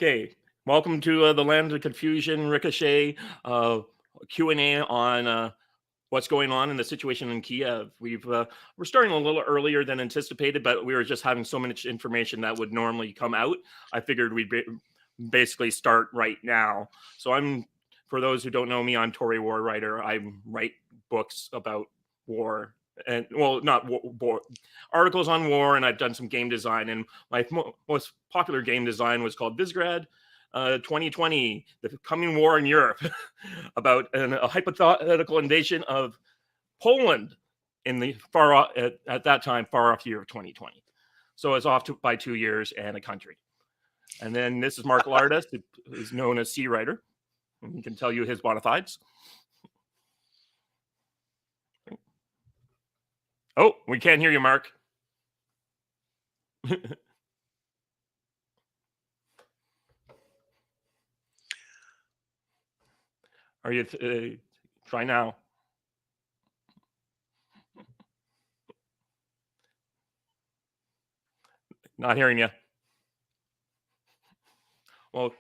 Okay, welcome to the Land of Confusion, Ricochet Q&A on what's going on in the situation in Kiev. We're starting a little earlier than anticipated, but we were just having so much information that would normally come out. I figured basically start right now. So for those who don't know me, I'm Tory War Writer. I write books about war. And well, not war, articles on war, and I've done some game design. And my most popular game design was called Visgrad 2020, the coming war in Europe, about a hypothetical invasion of Poland in the at that time far off year of 2020. So it's by 2 years and a country. And then this is Mark Lardis, who is known as Sea Writer, and he can tell you his bona fides. Oh, we can't hear you, Mark. Are you try now? Not hearing you. Well,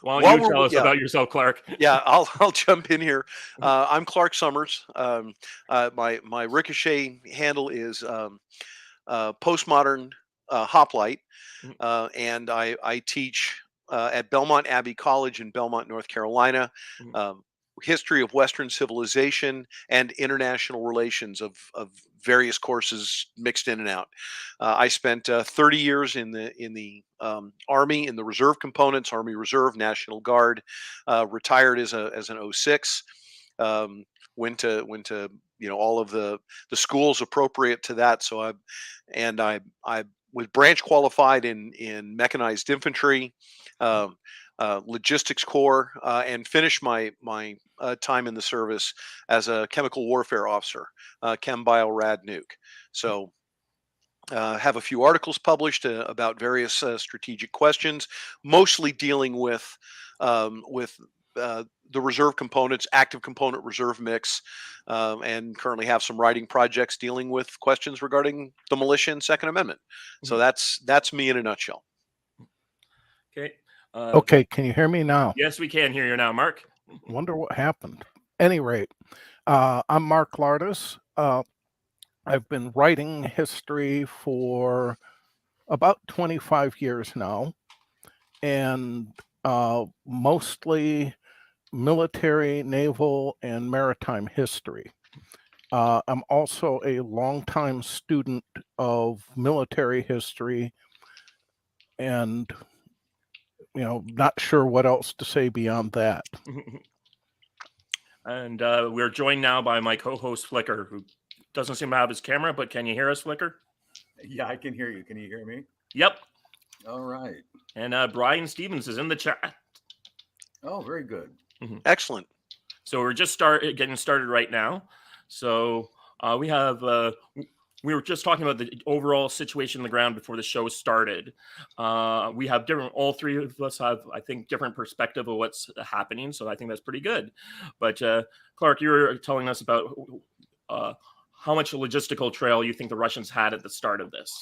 why don't you tell us about yourself, Clark? Yeah, I'll jump in here. I'm Clark Summers. My Ricochet handle is postmodern hoplite, and I teach at Belmont Abbey College in Belmont, North Carolina. History of Western civilization and international relations of various courses mixed in and out. I spent 30 years in the Army, in the reserve components, Army Reserve, National Guard. Retired as an 06. Went to all of the schools appropriate to that. So I was branch qualified in mechanized infantry. Logistics Corps, and finished my time in the service as a chemical warfare officer, Chem Bio Rad Nuke. So have a few articles published about various strategic questions, mostly dealing with the reserve components, active component reserve mix, and currently have some writing projects dealing with questions regarding the militia and Second Amendment. So that's me in a nutshell. Okay. Okay, can you hear me now? Yes, we can hear you now, Mark. Wonder what happened. Any rate, I'm Mark Lardis. I've been writing history for about 25 years now, and mostly military, naval, and maritime history. I'm also a longtime student of military history, and not sure what else to say beyond that. And we're joined now by my co-host Flicker, who doesn't seem to have his camera, but can you hear us, Flicker? Yeah, I can hear you. Can you hear me? Yep. All right. And Brian Stevens is in the chat. Oh, very good. Excellent. So we're just getting started right now. So we were just talking about the overall situation on the ground before the show started. We have all three of us have, I think, different perspective of what's happening. So I think that's pretty good. But Clark, you were telling us about how much logistical trail you think the Russians had at the start of this.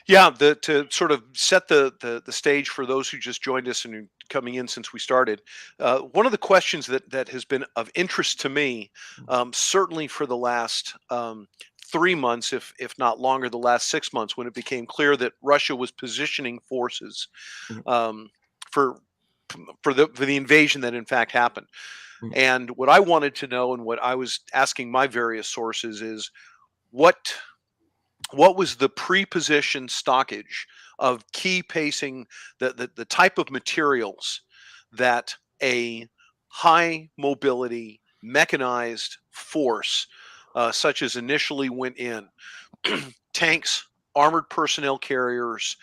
Yeah, to sort of set the stage for those who just joined us and coming in since we started, one of the questions that has been of interest to me, certainly for the last 3 months, if not longer, the last 6 months, when it became clear that Russia was positioning forces for the invasion that in fact happened. And what I wanted to know, and what I was asking my various sources, is what was the pre-position stockage of key pacing, the type of materials that a high mobility mechanized force such as initially went in, tanks, armored personnel carriers,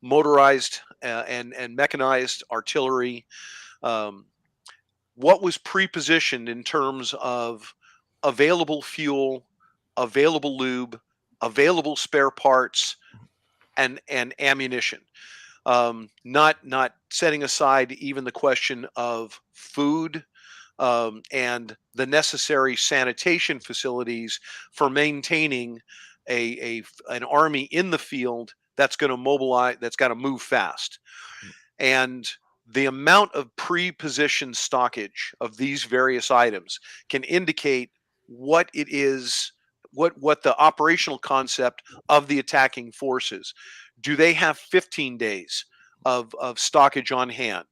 motorized and mechanized artillery, what was pre-positioned in terms of available fuel, available lube, available spare parts, and ammunition. Not setting aside even the question of food and the necessary sanitation facilities for maintaining an army in the field that's going to mobilize, that's got to move fast. And the amount of pre-positioned stockage of these various items can indicate what it is, what the operational concept of the attacking forces. Do they have 15 days of stockage on hand?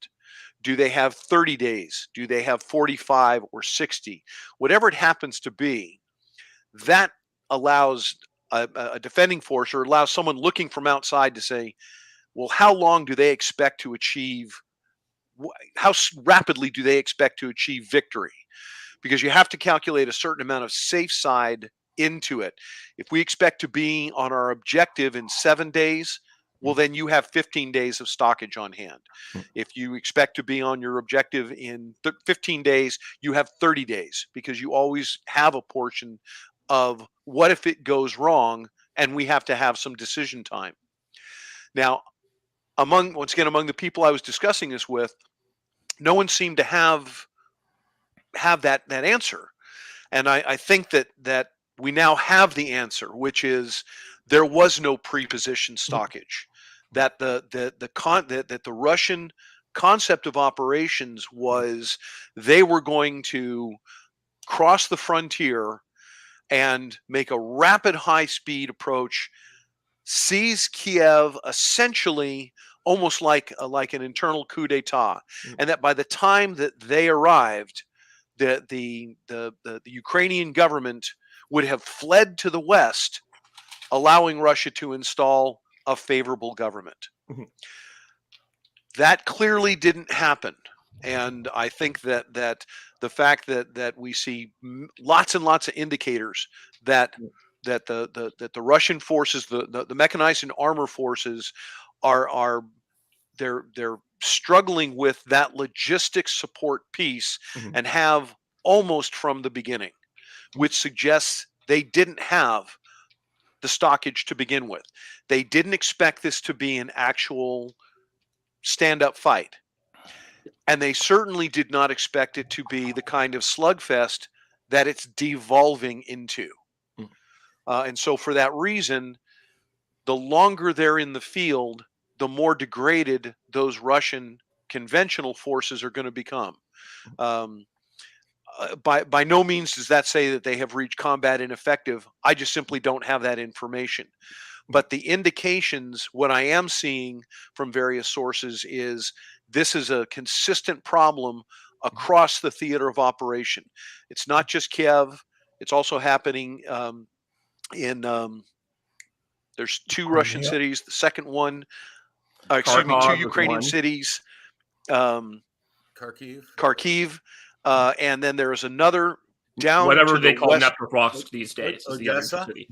Do they have 30 days? Do they have 45 or 60? Whatever it happens to be, that allows a defending force, or allows someone looking from outside to say, well, how long do they expect to achieve? How rapidly do they expect to achieve victory? Because you have to calculate a certain amount of safe side into it. If we expect to be on our objective in 7 days, well, then you have 15 days of stockage on hand. If you expect to be on your objective in 15 days, you have 30 days, because you always have a portion of what if it goes wrong, and we have to have some decision time. Now, once again, among the people I was discussing this with, no one seemed to have that answer. And I think that we now have the answer, which is there was no pre-positioned stockage. That the Russian concept of operations was they were going to cross the frontier and make a rapid high-speed approach, seize Kiev, essentially almost like an internal coup d'état, and that by the time that they arrived, the Ukrainian government would have fled to the west, allowing Russia to install a favorable government. Mhm. That clearly didn't happen, and I think that the fact that we see lots and lots of indicators that the Russian forces, the mechanized and armor forces, are they're struggling with that logistics support piece, Mhm. and have almost from the beginning, which suggests they didn't have the stockage to begin with. They didn't expect this to be an actual stand-up fight, and they certainly did not expect it to be the kind of slugfest that it's devolving into. Mm. And so for that reason, the longer they're in the field, the more degraded those Russian conventional forces are going to become. Um, by no means does that say that they have reached combat ineffective. I just simply don't have that information. But the indications, what I am seeing from various sources, is this is a consistent problem across the theater of operation. It's not just Kiev. It's also happening in there's 2 Russian Crimea. cities. The second one, excuse me, 2 Kharkov is Ukrainian one. cities, Kharkiv. Kharkiv, and then there's another down Whatever to they the call west, Dnipropetrovsk these days is the other Odessa? city.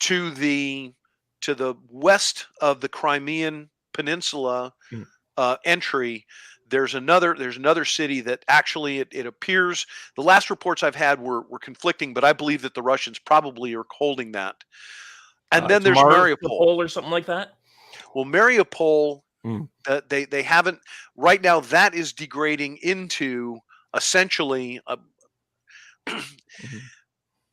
to the west of the Crimean Peninsula entry. There's another city that actually it appears, the last reports I've had were conflicting, but I believe that the Russians probably are holding that. And then It's there's Mariupol. or something like that. Well, Mariupol, Mm. they haven't right now. That is degrading into essentially Mhm.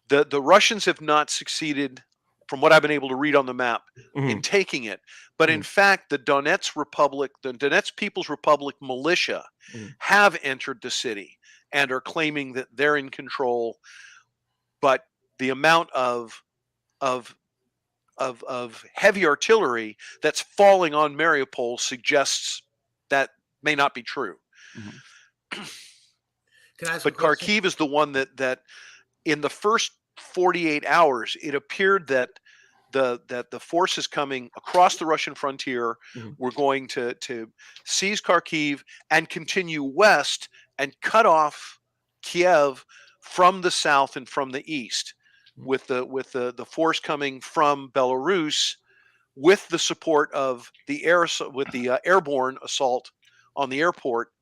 the Russians have not succeeded, from what I've been able to read on the map, in Mhm. taking it. But in fact, the Donetsk People's Republic militia Mhm. have entered the city and are claiming that they're in control. But the amount of heavy artillery that's falling on Mariupol suggests that may not be true. Mhm. Can I ask a But question? Kharkiv is the one that in the first 48 hours, it appeared that the forces coming across the Russian frontier Mhm. were going to seize Kharkiv and continue west and cut off Kiev from the south and from the east, with the force coming from Belarus, with the support of the airborne assault on the airport.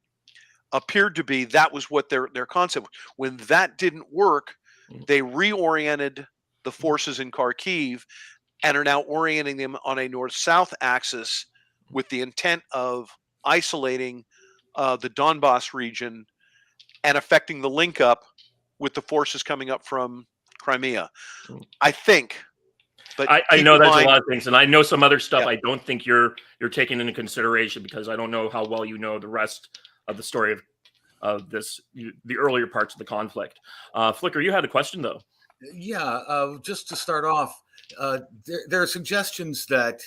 Appeared to be that was what their concept was. When that didn't work, they reoriented the forces in Kharkiv and are now orienting them on a north-south axis with the intent of isolating the Donbass region and affecting the link up with the forces coming up from Crimea. Mm. I think But I keep know in there's a mind, lot of things, and I know some other stuff Yeah. I don't think you're taking into consideration because I don't know how well you know the rest of the story of the earlier parts of the conflict. Flicker, you had a question though. Yeah, just to start off, there are suggestions that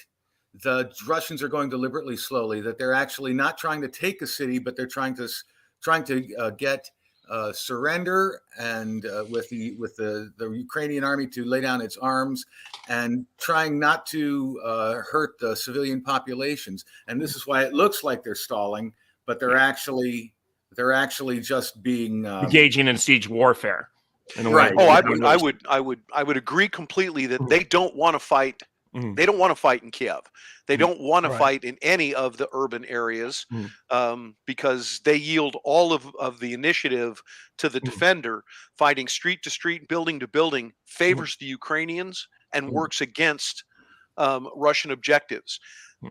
the Russians are going deliberately slowly, that they're actually not trying to take a city, but they're trying to get surrender and with the Ukrainian army to lay down its arms and trying not to hurt the civilian populations. And this is why it looks like they're stalling, but they're actually just being Engaging in siege warfare. In a Right. way. oh, Yeah. I would agree completely that they don't want to fight. Mhm. They don't want to fight in Kiev. They don't want to Right. fight in any of the urban areas Mhm. because they yield all of the initiative to the defender. Fighting street to street, building to building favors the Ukrainians and works against Russian objectives.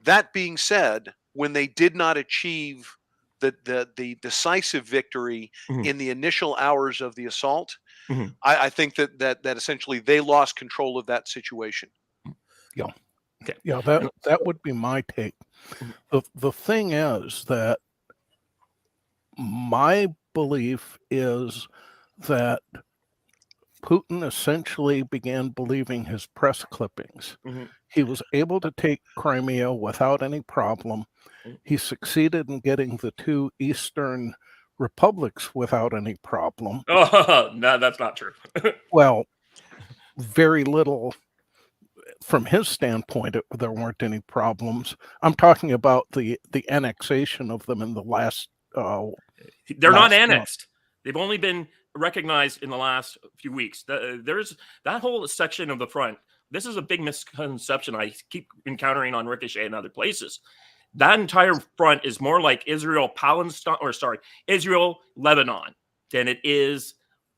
That being said, when they did not achieve the decisive victory Mhm. in the initial hours of the assault, Mhm. I think that essentially they lost control of that situation. Yeah. Okay. Yeah, And- that would be my take. The thing is that my belief is that Putin essentially began believing his press clippings. Mhm. He was able to take Crimea without any problem. He succeeded in getting the two eastern republics without any problem. Oh, no, that's not true. Well, very little from his standpoint. There weren't any problems. I'm talking about the annexation of them in the last. They're not Last month. annexed. They've only been recognized in the last few weeks. There's that whole section of the front. This is a big misconception I keep encountering on Ricochet and other places. That entire front is more like Israel, Palestine, or sorry, Israel, Lebanon, than it is.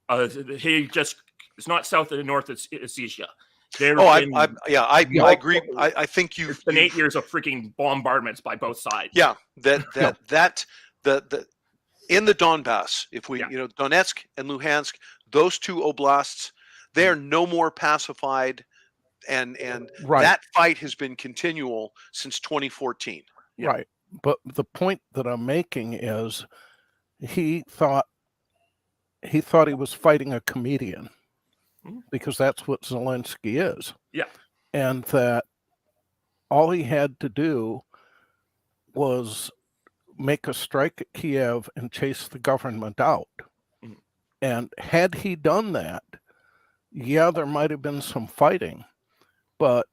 It's not south and north of Ossetia. There Oh, have been I agree. I think it's been 8 years of freaking bombardments by both sides. yeah, Yeah. the in the Donbass, if we, Yeah. Donetsk and Luhansk, those two oblasts, they are no more pacified, and Right. that fight has been continual since 2014. Yeah. Right. But the point that I'm making is he thought he was fighting a comedian Mhm. because that's what Zelensky is. Yeah. And that all he had to do was make a strike at Kiev and chase the government out. Mhm. And had he done that, yeah, there might have been some fighting, but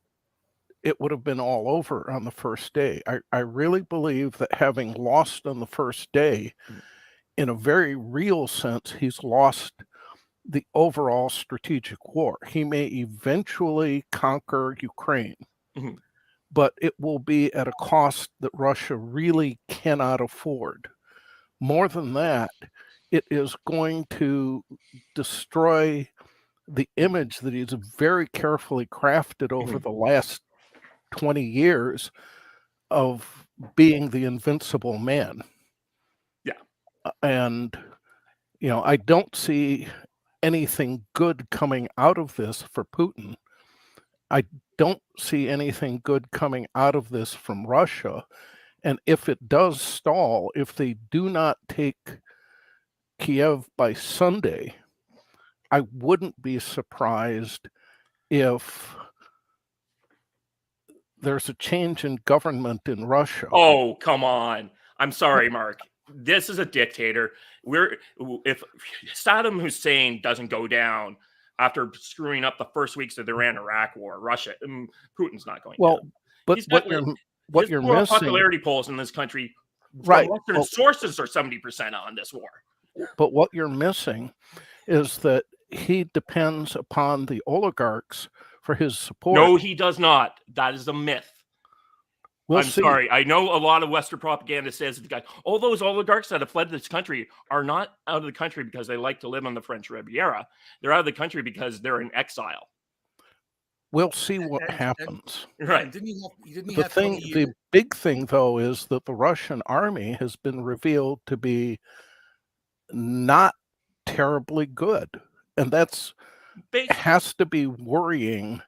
it would have been all over on the first day. I really believe that having lost on the first day, in a very real sense, he's lost the overall strategic war. He may eventually conquer Ukraine, Mhm. but it will be at a cost that Russia really cannot afford. More than that, it is going to destroy the image that he's very carefully crafted over the last 20 years of being the invincible man. Yeah. And, I don't see anything good coming out of this for Putin. I don't see anything good coming out of this from Russia. And if it does stall, if they do not take Kiev by Sunday, I wouldn't be surprised if there's a change in government in Russia. Oh, come on. I'm sorry, Mark. This is a dictator. If Saddam Hussein doesn't go down after screwing up the first weeks of the Iran-Iraq war, Putin's not going Well, down. but He's what got, you're his missing, popularity polls in this country right? from Western sources are 70% on this war. But what you're missing is that he depends upon the oligarchs for his support. No, he does not. That is a myth. We'll I'm see. sorry. I know a lot of Western propaganda says that all those oligarchs that have fled this country are not out of the country because they like to live on the French Riviera. They're out of the country because they're in exile. We'll see what happens. Right. Didn't he The have 20 years? the big thing, though, is that the Russian army has been revealed to be not terribly good, and that's has to be worrying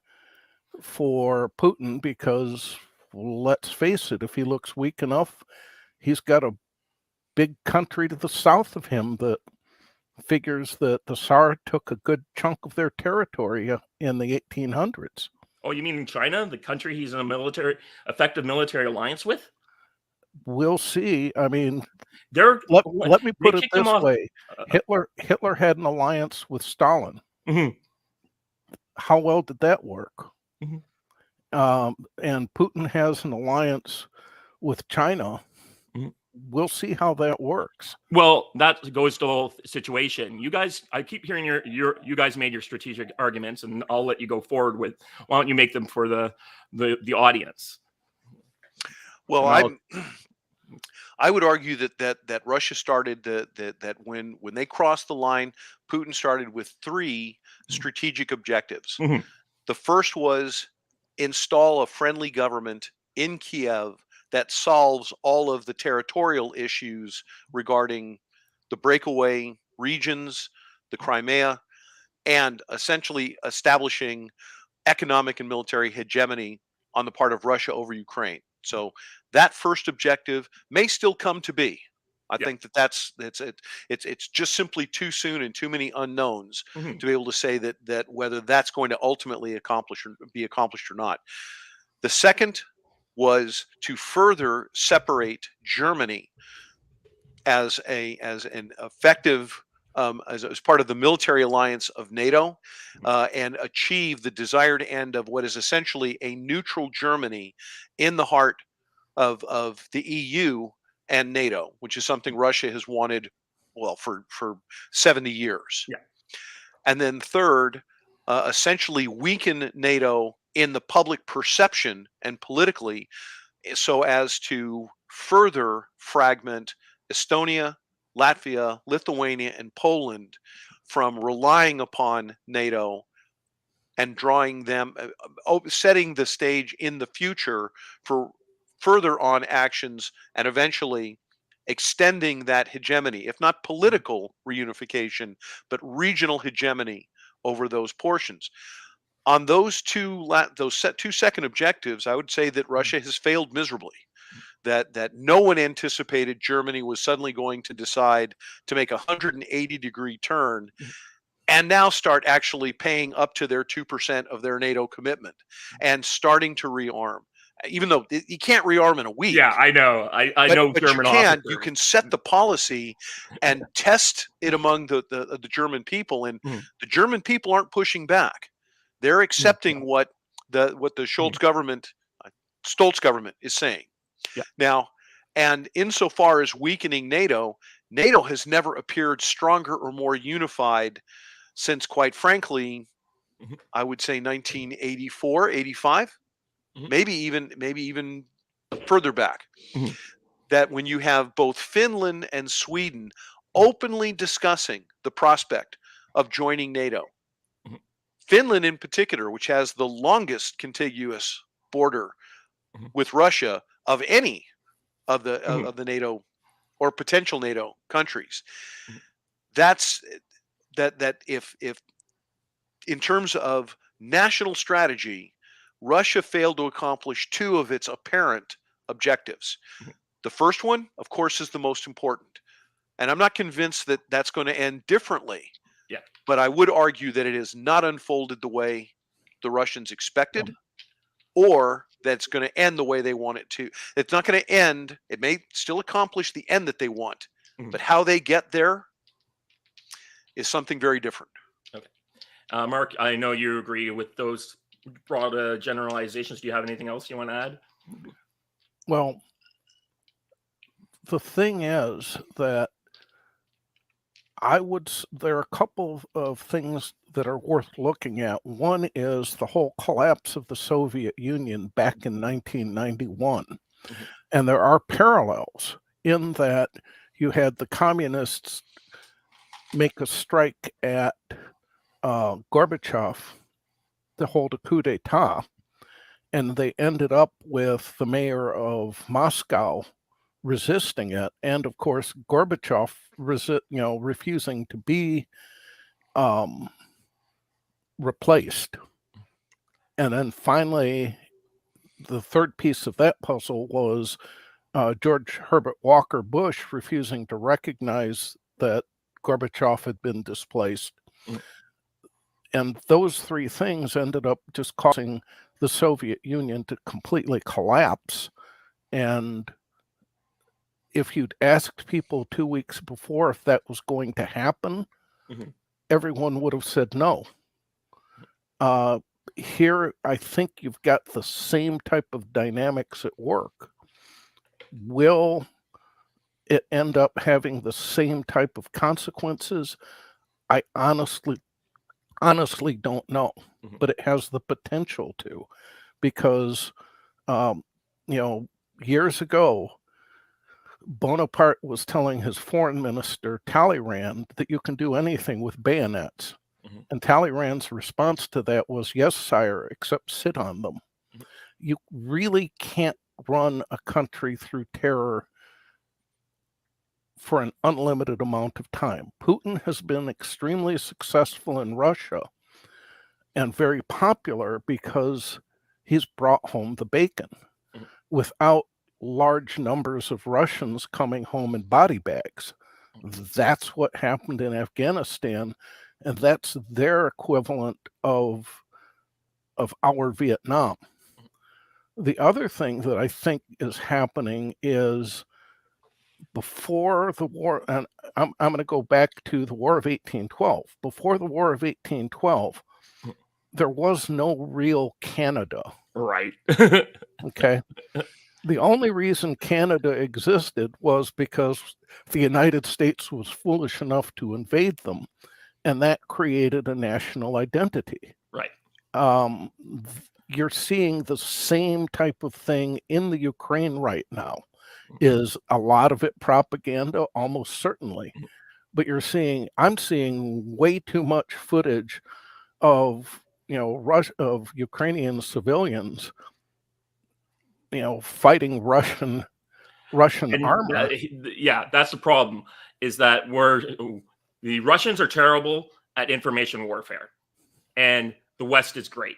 for Putin because, let's face it, if he looks weak enough, he's got a big country to the south of him that figures that the Tsar took a good chunk of their territory in the 1800s. Oh, you mean China, the country he's in a effective military alliance with? We'll see. I mean, They're let me they put it kicked him this off. way. Hitler had an alliance with Stalin. Mhm. How well did that work? Mhm. And Putin has an alliance with China. Mhm. We'll see how that works. Well, that goes to the whole situation. You guys, I keep hearing you guys made your strategic arguments, and I'll let you go forward with. Why don't you make them for the audience? Well, And I would argue that Russia started that when they crossed the line, Putin started with three strategic objectives. Mhm. The first was install a friendly government in Kiev that solves all of the territorial issues regarding the breakaway regions, the Crimea, and essentially establishing economic and military hegemony on the part of Russia over Ukraine. So that first objective may still come to be. I Yeah. think it's just simply too soon and too many unknowns Mhm. to be able to say that whether that's going to ultimately be accomplished or not. The second was to further separate Germany as an effective as part of the military alliance of NATO, and achieve the desired end of what is essentially a neutral Germany in the heart of the EU and NATO, which is something Russia has wanted, well, for 70 years. Yeah. And then third, essentially weaken NATO in the public perception and politically, so as to further fragment Estonia, Latvia, Lithuania, and Poland from relying upon NATO and drawing them, setting the stage in the future for further on actions and eventually extending that hegemony, if not political reunification, but regional hegemony over those portions. On those two second objectives, I would say that Russia has failed miserably. That no one anticipated Germany was suddenly going to decide to make a 180-degree turn and now start actually paying up to their 2% of their NATO commitment and starting to rearm. Even though you can't rearm in a week, Yeah, I know. I know but German you officers. can set the policy and test it among the German people, and Mhm. the German people aren't pushing back. They're accepting what the Mhm. Stolz government is saying. Yeah. Now, and insofar as weakening NATO, NATO has never appeared stronger or more unified since, quite frankly, Mhm. I would say 1984, 85, Mhm. maybe even further back. Mhm. That when you have both Finland and Sweden openly discussing the prospect of joining NATO, Mhm. Finland in particular, which has the longest contiguous border Mhm. with Russia of any Mhm. of the NATO or potential NATO countries, Mhm. that's that if in terms of national strategy, Russia failed to accomplish two of its apparent objectives. Mhm. The first one, of course, is the most important. And I'm not convinced that that's going to end differently. Yeah. But I would argue that it has not unfolded the way the Russians expected, or that it's going to end the way they want it to. It's not going to end. It may still accomplish the end that they want, Mhm. but how they get there is something very different. Okay. Mark, I know you agree with those broad generalizations. Do you have anything else you want to add? Well, the thing is that there are a couple of things that are worth looking at. One is the whole collapse of the Soviet Union back in 1991. Mhm. And there are parallels in that you had the communists make a strike at Gorbachev to hold a coup d'etat, and they ended up with the mayor of Moscow resisting it, and of course Gorbachev refusing to be replaced. And then finally, the third piece of that puzzle was George Herbert Walker Bush refusing to recognize that Gorbachev had been displaced. Mm. And those three things ended up just causing the Soviet Union to completely collapse. And if you'd asked people 2 weeks before if that was going to happen, Mhm. everyone would have said no. Here, I think you've got the same type of dynamics at work. Will it end up having the same type of consequences? I honestly don't know, Mhm. but it has the potential to, because years ago, Bonaparte was telling his foreign minister Talleyrand that you can do anything with bayonets. Mhm. And Talleyrand's response to that was, "Yes, sire, except sit on them." Mhm. You really can't run a country through terror for an unlimited amount of time. Putin has been extremely successful in Russia and very popular because he's brought home the bacon Mhm. without large numbers of Russians coming home in body bags. That's what happened in Afghanistan, and that's their equivalent of our Vietnam. The other thing that I think is happening is, before the war, and I'm going to go back to the War of 1812. Before the War of 1812, there was no real Canada. Right. Okay. The only reason Canada existed was because the United States was foolish enough to invade them, and that created a national identity. Right. You're seeing the same type of thing in the Ukraine right now. Is a lot of it propaganda? Almost certainly. But I'm seeing way too much footage of, of Ukrainian civilians, fighting Russian And armor. yeah, that's the problem, is that the Russians are terrible at information warfare, and the West is great.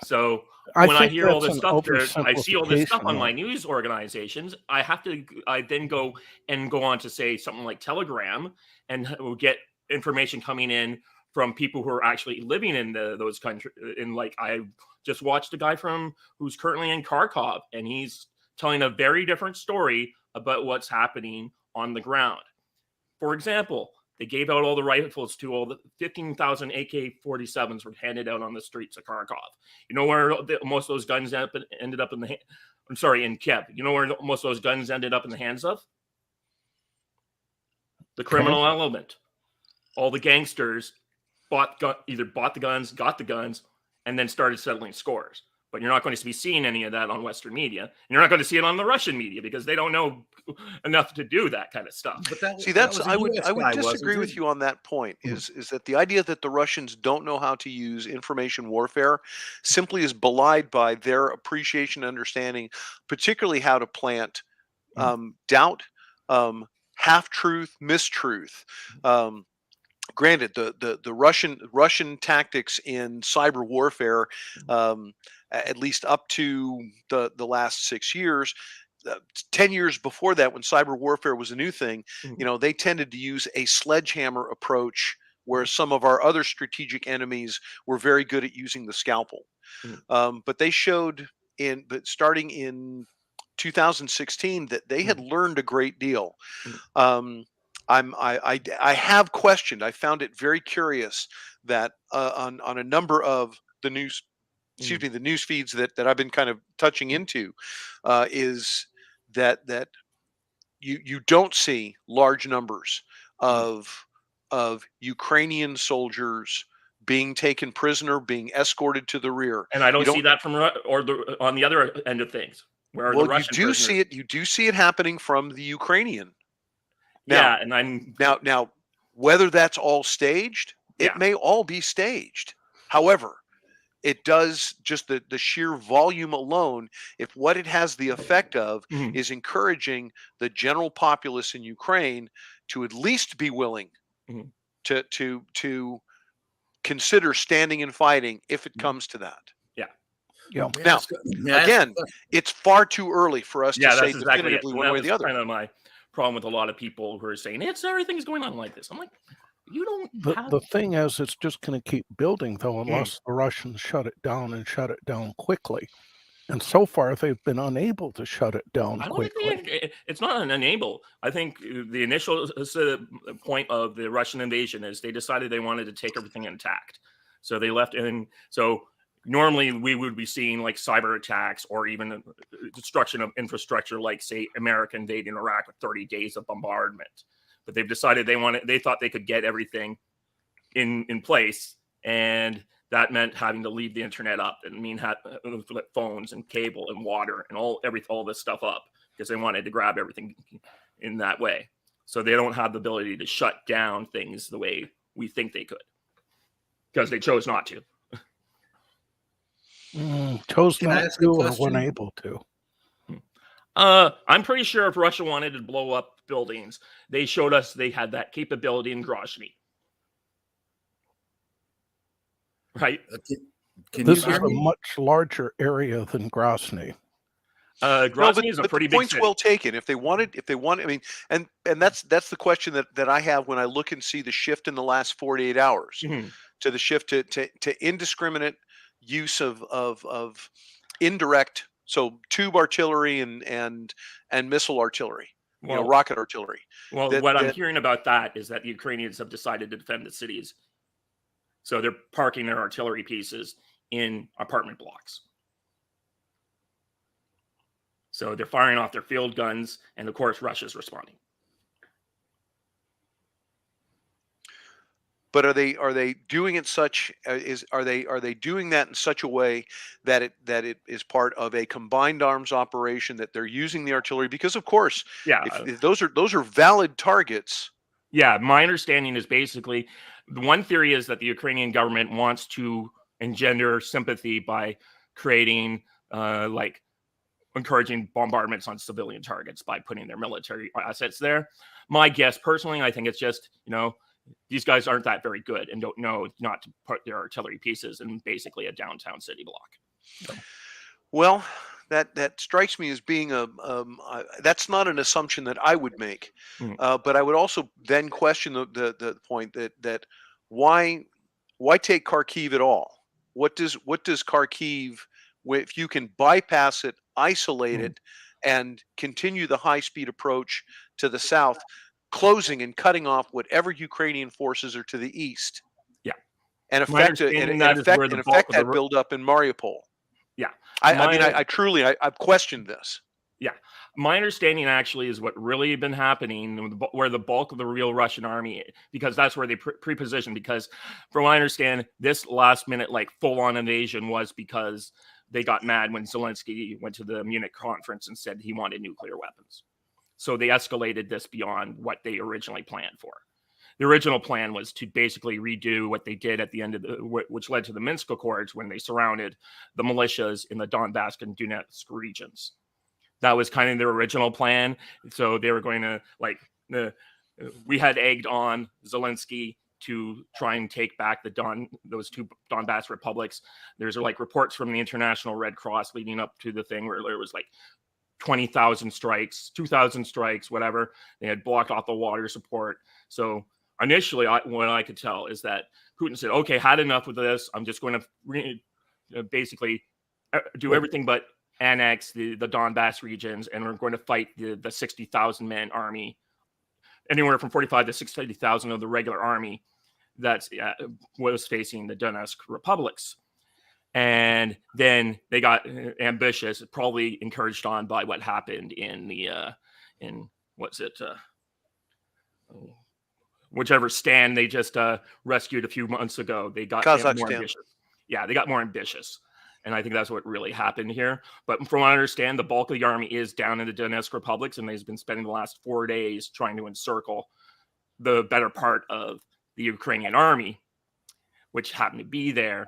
So I when I think hear all that's this an stuff, I see all this stuff oversimplification, on though. my news organizations. I then go on to say something like Telegram, and will get information coming in from people who are actually living in those countries. And like, I just watched a guy who's currently in Kharkov, and he's telling a very different story about what's happening on the ground. For example, they gave out all the rifles to all the 15,000 AK-47s were handed out on the streets of Kharkov. You know where most of those guns ended up in Kiev. You know where most of those guns ended up in the hands of? The criminal element. All the gangsters either bought the guns, got the guns, and then started settling scores. But you're not going to be seeing any of that on Western media. And you're not going to see it on the Russian media because they don't know enough to do that kind of stuff. But See, that was a I would US guy, disagree wasn't with it? you on that point. Is that the idea that the Russians don't know how to use information warfare simply is belied by their appreciation and understanding, particularly how to plant doubt, half truth, mistruth. Granted, the Russian tactics in cyber warfare, at least up to the last 6 years. 10 years before that, when cyber warfare was a new thing, they tended to use a sledgehammer approach, where some of our other strategic enemies were very good at using the scalpel. But they showed starting in 2016 that they had learned a great deal. I have questioned. I found it very curious that on a number of the news, the news feeds that I've been kind of touching into, is that you don't see large numbers of Ukrainian soldiers being taken prisoner, being escorted to the rear. And I You don't see don't. that on the other end of things, where the Well, Russian prisoners. you do see it happening from the Ukrainian. Now, Yeah, and I'm now, whether that's all staged, it yeah. may all be staged. However, it does, just the sheer volume alone, if what it has the effect of Mhm. is encouraging the general populace in Ukraine to at least be willing Mhm. to consider standing and fighting if it Mhm. comes to that. Yeah. Yeah. Now, may I ask a again, question? it's far too early for us to Yeah, say that's exactly it. definitively And one that way or was the other. kind of my problem with a lot of people who are saying everything's going on like this. I'm like, you don't have. The thing is, it's just going to keep building, though, Hmm. unless the Russians shut it down and shut it down quickly. And so far, they've been unable to shut it down I don't quickly. think it's not an unable. I think the initial point of the Russian invasion is they decided they wanted to take everything intact. So they left in. So normally we would be seeing like cyber attacks or even destruction of infrastructure, like say America invading Iraq with 30 days of bombardment. But they've decided they thought they could get everything in place, and that meant having to leave the internet up and phones and cable and water and all this stuff up because they wanted to grab everything in that way. So they don't have the ability to shut down things the way we think they could because they chose not to. Chose Can I not ask a to or question? unable to. I'm pretty sure if Russia wanted to blow up buildings, they showed us they had that capability in Grozny. Right? Can This you is hear a me? much larger area than Grozny. No, Grozny is a but pretty the big point's city. well taken. If they wanted, I mean, and that's the question that I have when I look and see the shift in the last 48 hours Mhm. to the shift to indiscriminate use of indirect, so tube artillery and missile artillery, Well, rocket artillery. what I'm That hearing about that is that the Ukrainians have decided to defend the cities. So they're parking their artillery pieces in apartment blocks. So they're firing off their field guns, and of course, Russia's responding. But are they doing it are they doing that in such a way that it is part of a combined arms operation that they're using the artillery? Because of course, Yeah, if those are valid targets. yeah. My understanding is basically the one theory is that the Ukrainian government wants to engender sympathy by creating like encouraging bombardments on civilian targets by putting their military assets there. My guess, personally, I think it's just, these guys aren't that very good and don't know not to put their artillery pieces in basically a downtown city block. So, Well, that strikes me as being that's not an assumption that I would make, mhm. but I would also then question the point that why take Kharkiv at all? What does Kharkiv, if you can bypass it, isolate Mhm. it, and continue the high speed approach to the south, closing and cutting off whatever Ukrainian forces are to the east, Yeah. and My understanding that is where the bulk affect of the that buildup in Mariupol? yeah. I mean, My I truly I've questioned this. Yeah. My understanding actually is what really been happening, where the bulk of the real Russian army, because that's where they pre-positioned. Because from what I understand, this last minute, like full on invasion was because they got mad when Zelensky went to the Munich conference and said he wanted nuclear weapons. So they escalated this beyond what they originally planned for. The original plan was to basically redo what they did at the end of which led to the Minsk Accords when they surrounded the militias in the Donbass and Donetsk regions. That was kind of their original plan. So they were going to we had egged on Zelensky to try and take back those two Donbass republics. There's like reports from the International Red Cross leading up to the thing where there was like 20,000 strikes, 2,000 strikes, whatever. They had blocked off the water support. So initially, what I could tell is that Putin said, "Okay, had enough with this. I'm just going to basically do everything but annex the Donbass regions, and we're going to fight the 60,000 man army, anywhere from 45 to 60,000 of the regular army that was facing the Donetsk republics." And then they got ambitious, probably encouraged on by what happened in whichever stand they just rescued a few months ago. They got more Kazakhstan. ambitious. Yeah, they got more ambitious. And I think that's what really happened here. But from what I understand, the bulk of the army is down in the Donetsk republics, and they've been spending the last 4 days trying to encircle the better part of the Ukrainian army, which happened to be there.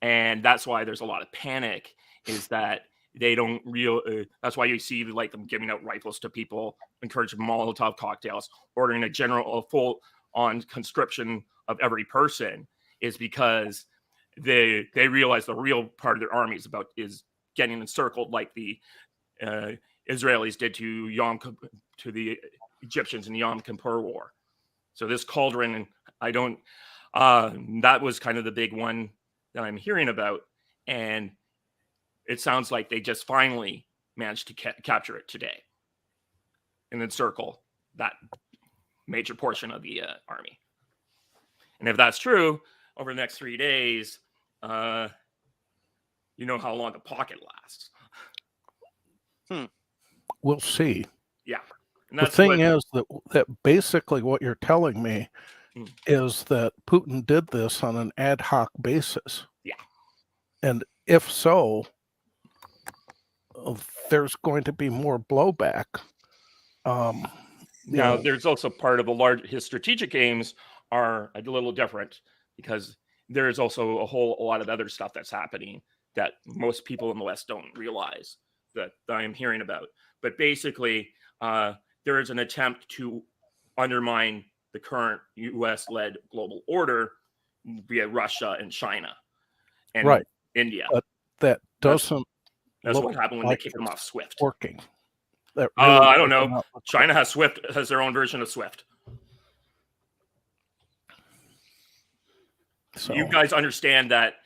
And that's why there's a lot of panic, is that they don't that's why you see like them giving out rifles to people, encouraging Molotov cocktails, ordering a full on conscription of every person, is because they realize the real part of their army is getting encircled, like the Israelis did to the Egyptians in the Yom Kippur War. So this cauldron, and that was kind of the big one that I'm hearing about, and it sounds like they just finally managed to capture it today and encircle that major portion of the army. And if that's true, over the next 3 days, you know how long the pocket lasts. We'll see. Yeah. And The thing is that basically what you're telling me is that Putin did this on an ad hoc basis. Yeah. And if so, there's going to be more blowback. Now, there's also part of his strategic aims are a little different, because there's also a lot of other stuff that's happening that most people in the West don't realize that I am hearing about. But basically, there is an attempt to undermine the current U.S.-led global order via Russia and China and India. But that doesn't. That's what happened when they kicked them off SWIFT. Working. Really I don't know. China has their own version of SWIFT. So you guys understand that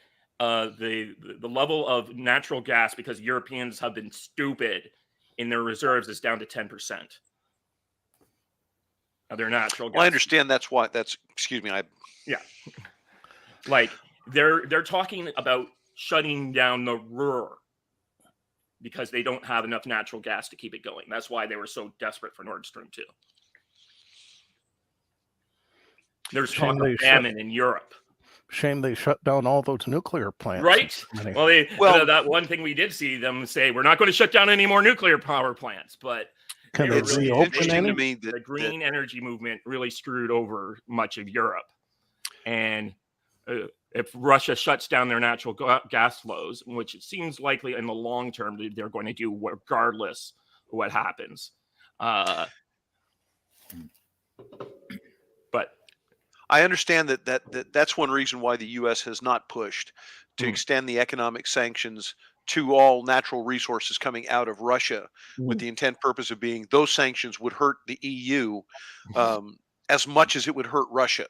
the level of natural gas, because Europeans have been stupid in their reserves, is down to 10% of their natural gas. Well, I understand excuse me. Yeah. Like they're talking about shutting down the Ruhr because they don't have enough natural gas to keep it going. That's why they were so desperate for Nord Stream 2. There's talk of famine in Europe. Shame they shut down all those nuclear plants. Right? Well, that one thing we did see them say, we're not going to shut down any more nuclear power plants, but it's really interesting to me that the green energy movement really screwed over much of Europe. And if Russia shuts down their natural gas flows, which it seems likely in the long term they're going to do regardless of what happens. But I understand that's one reason why the U.S. has not pushed to extend the economic sanctions to all natural resources coming out of Russia, with the intent purpose of being those sanctions would hurt the EU as much as it would hurt Russia.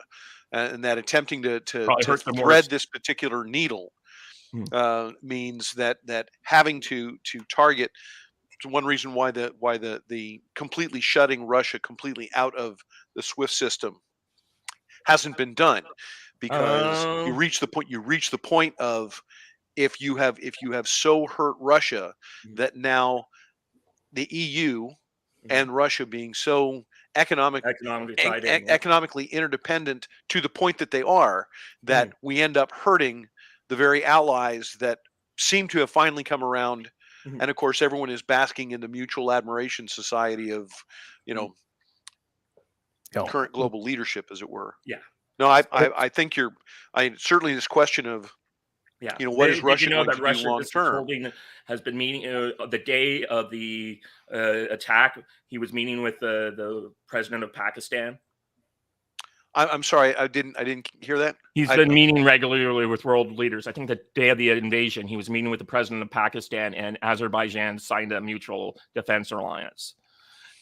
And that attempting to thread this particular needle means that having to target. It's one reason why the completely shutting Russia completely out of the SWIFT system hasn't been done, because you reach the point of if you have so hurt Russia that now the EU and Russia being so economically interdependent to the point that they are, that we end up hurting the very allies that seem to have finally come around. And of course, everyone is basking in the mutual admiration society of, current global leadership, as it were. Yeah. No, I think certainly this question of, what is Russia going to do long term? Has been meeting the day of the attack. He was meeting with the president of Pakistan. I'm sorry, I didn't hear that. He's been meeting regularly with world leaders. I think the day of the invasion, he was meeting with the president of Pakistan, and Azerbaijan signed a mutual defense alliance.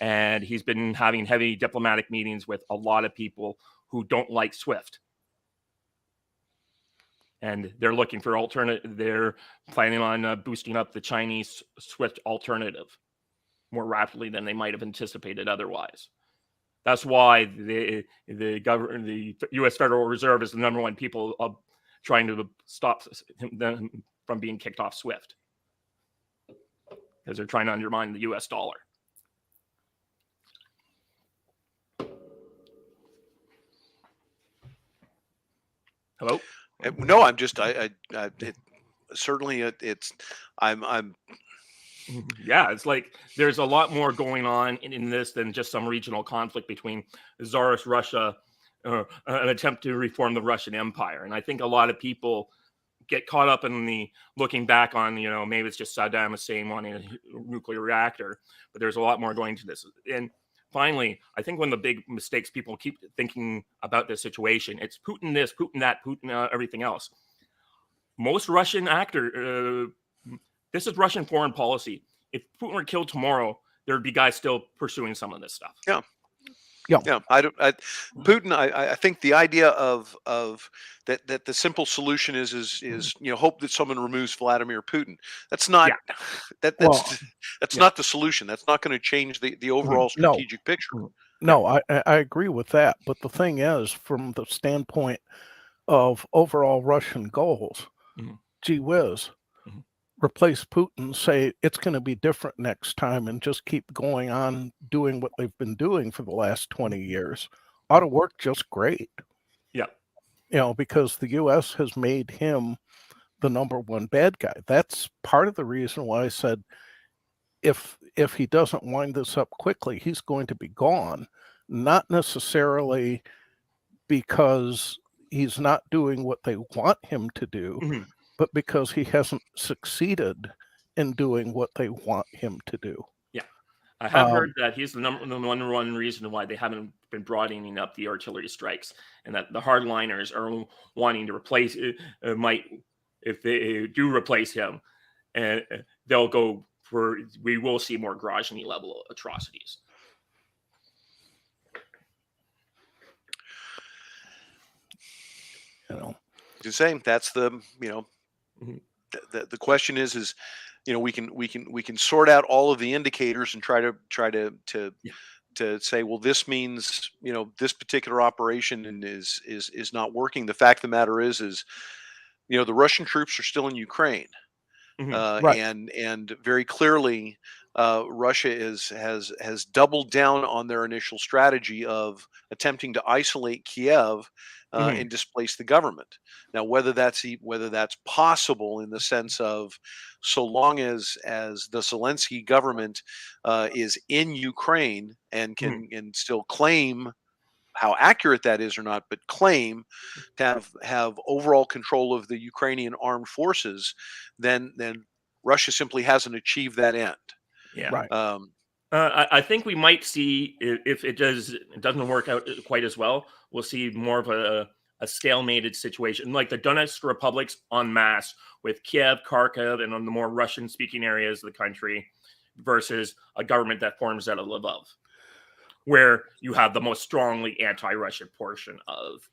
And he's been having heavy diplomatic meetings with a lot of people who don't like SWIFT. And they're looking for they're planning on boosting up the Chinese SWIFT alternative more rapidly than they might have anticipated otherwise. That's why the U.S. Federal Reserve is the number one people trying to stop them from being kicked off SWIFT, because they're trying to undermine the U.S. dollar. Hello? No, I'm just yeah, it's like there's a lot more going on in this than just some regional conflict between Tsarist Russia, an attempt to reform the Russian Empire. And I think a lot of people get caught up in the looking back on, maybe it's just Saddam Hussein wanting a nuclear reactor, but there's a lot more going to this. And finally, I think one of the big mistakes people keep thinking about this situation, it's Putin this, Putin that, Putin everything else. most Russian this is Russian foreign policy. If Putin were killed tomorrow, there'd be guys still pursuing some of this stuff. Yeah. Yeah. Yeah, Putin. I think the idea of that the simple solution is hope that someone removes Vladimir Putin. That's not Yeah. that's Well, that's yeah. not the solution. That's not going to change the overall no, strategic picture. no, I agree with that. But the thing is, from the standpoint of overall Russian goals, Mhm. gee whiz, Mhm. replace Putin, say it's going to be different next time, and just keep going on doing what they've been doing for the last 20 years ought to work just great. Yeah. Because the U.S. has made him the number one bad guy. That's part of the reason why I said if he doesn't wind this up quickly, he's going to be gone. Not necessarily because he's not doing what they want him to do, Mhm. but because he hasn't succeeded in doing what they want him to do. Yeah. I have Um, heard that he's the number one reason why they haven't been broadening up the artillery strikes, and that the hardliners are wanting to replace might if they do replace him, and they'll go for we will see more Grozny level atrocities. Just saying that's the Mhm. the question is we can sort out all of the indicators and try Yeah. to say, well, this means this particular operation is not working. The fact of the matter is the Russian troops are still in Ukraine, Mhm. right. and very clearly Russia has doubled down on their initial strategy of attempting to isolate Kiev Mhm. and displace the government. Now, whether that's possible in the sense of so long as the Zelensky government is in Ukraine and Mhm. can still claim how accurate that is or not, but claim to have overall control of the Ukrainian armed forces, then Russia simply hasn't achieved that end. Yeah. Right. I think we might see if it doesn't work out quite as well. We'll see more of a stalemated situation, like the Donetsk republics en masse with Kiev, Kharkiv, and on the more Russian-speaking areas of the country, versus a government that forms out of Lvov, where you have the most strongly anti-Russian portion of,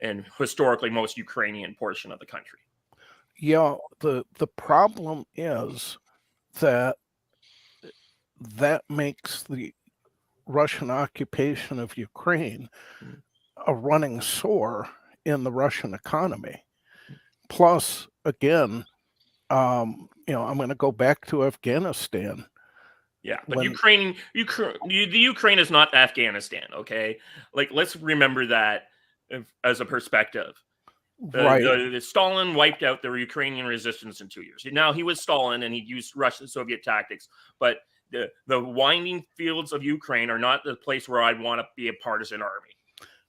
and historically most Ukrainian portion of the country. Yeah, the problem is that makes the Russian occupation of Ukraine Mhm. a running sore in the Russian economy. Plus, again, I'm going to go back to Afghanistan. Yeah, but When the Ukraine is not Afghanistan. Okay, like let's remember that as a perspective. right, The Stalin wiped out the Ukrainian resistance in 2 years. Now he was Stalin and he used Russian Soviet tactics, but the winding fields of Ukraine are not the place where I'd want to be a partisan army.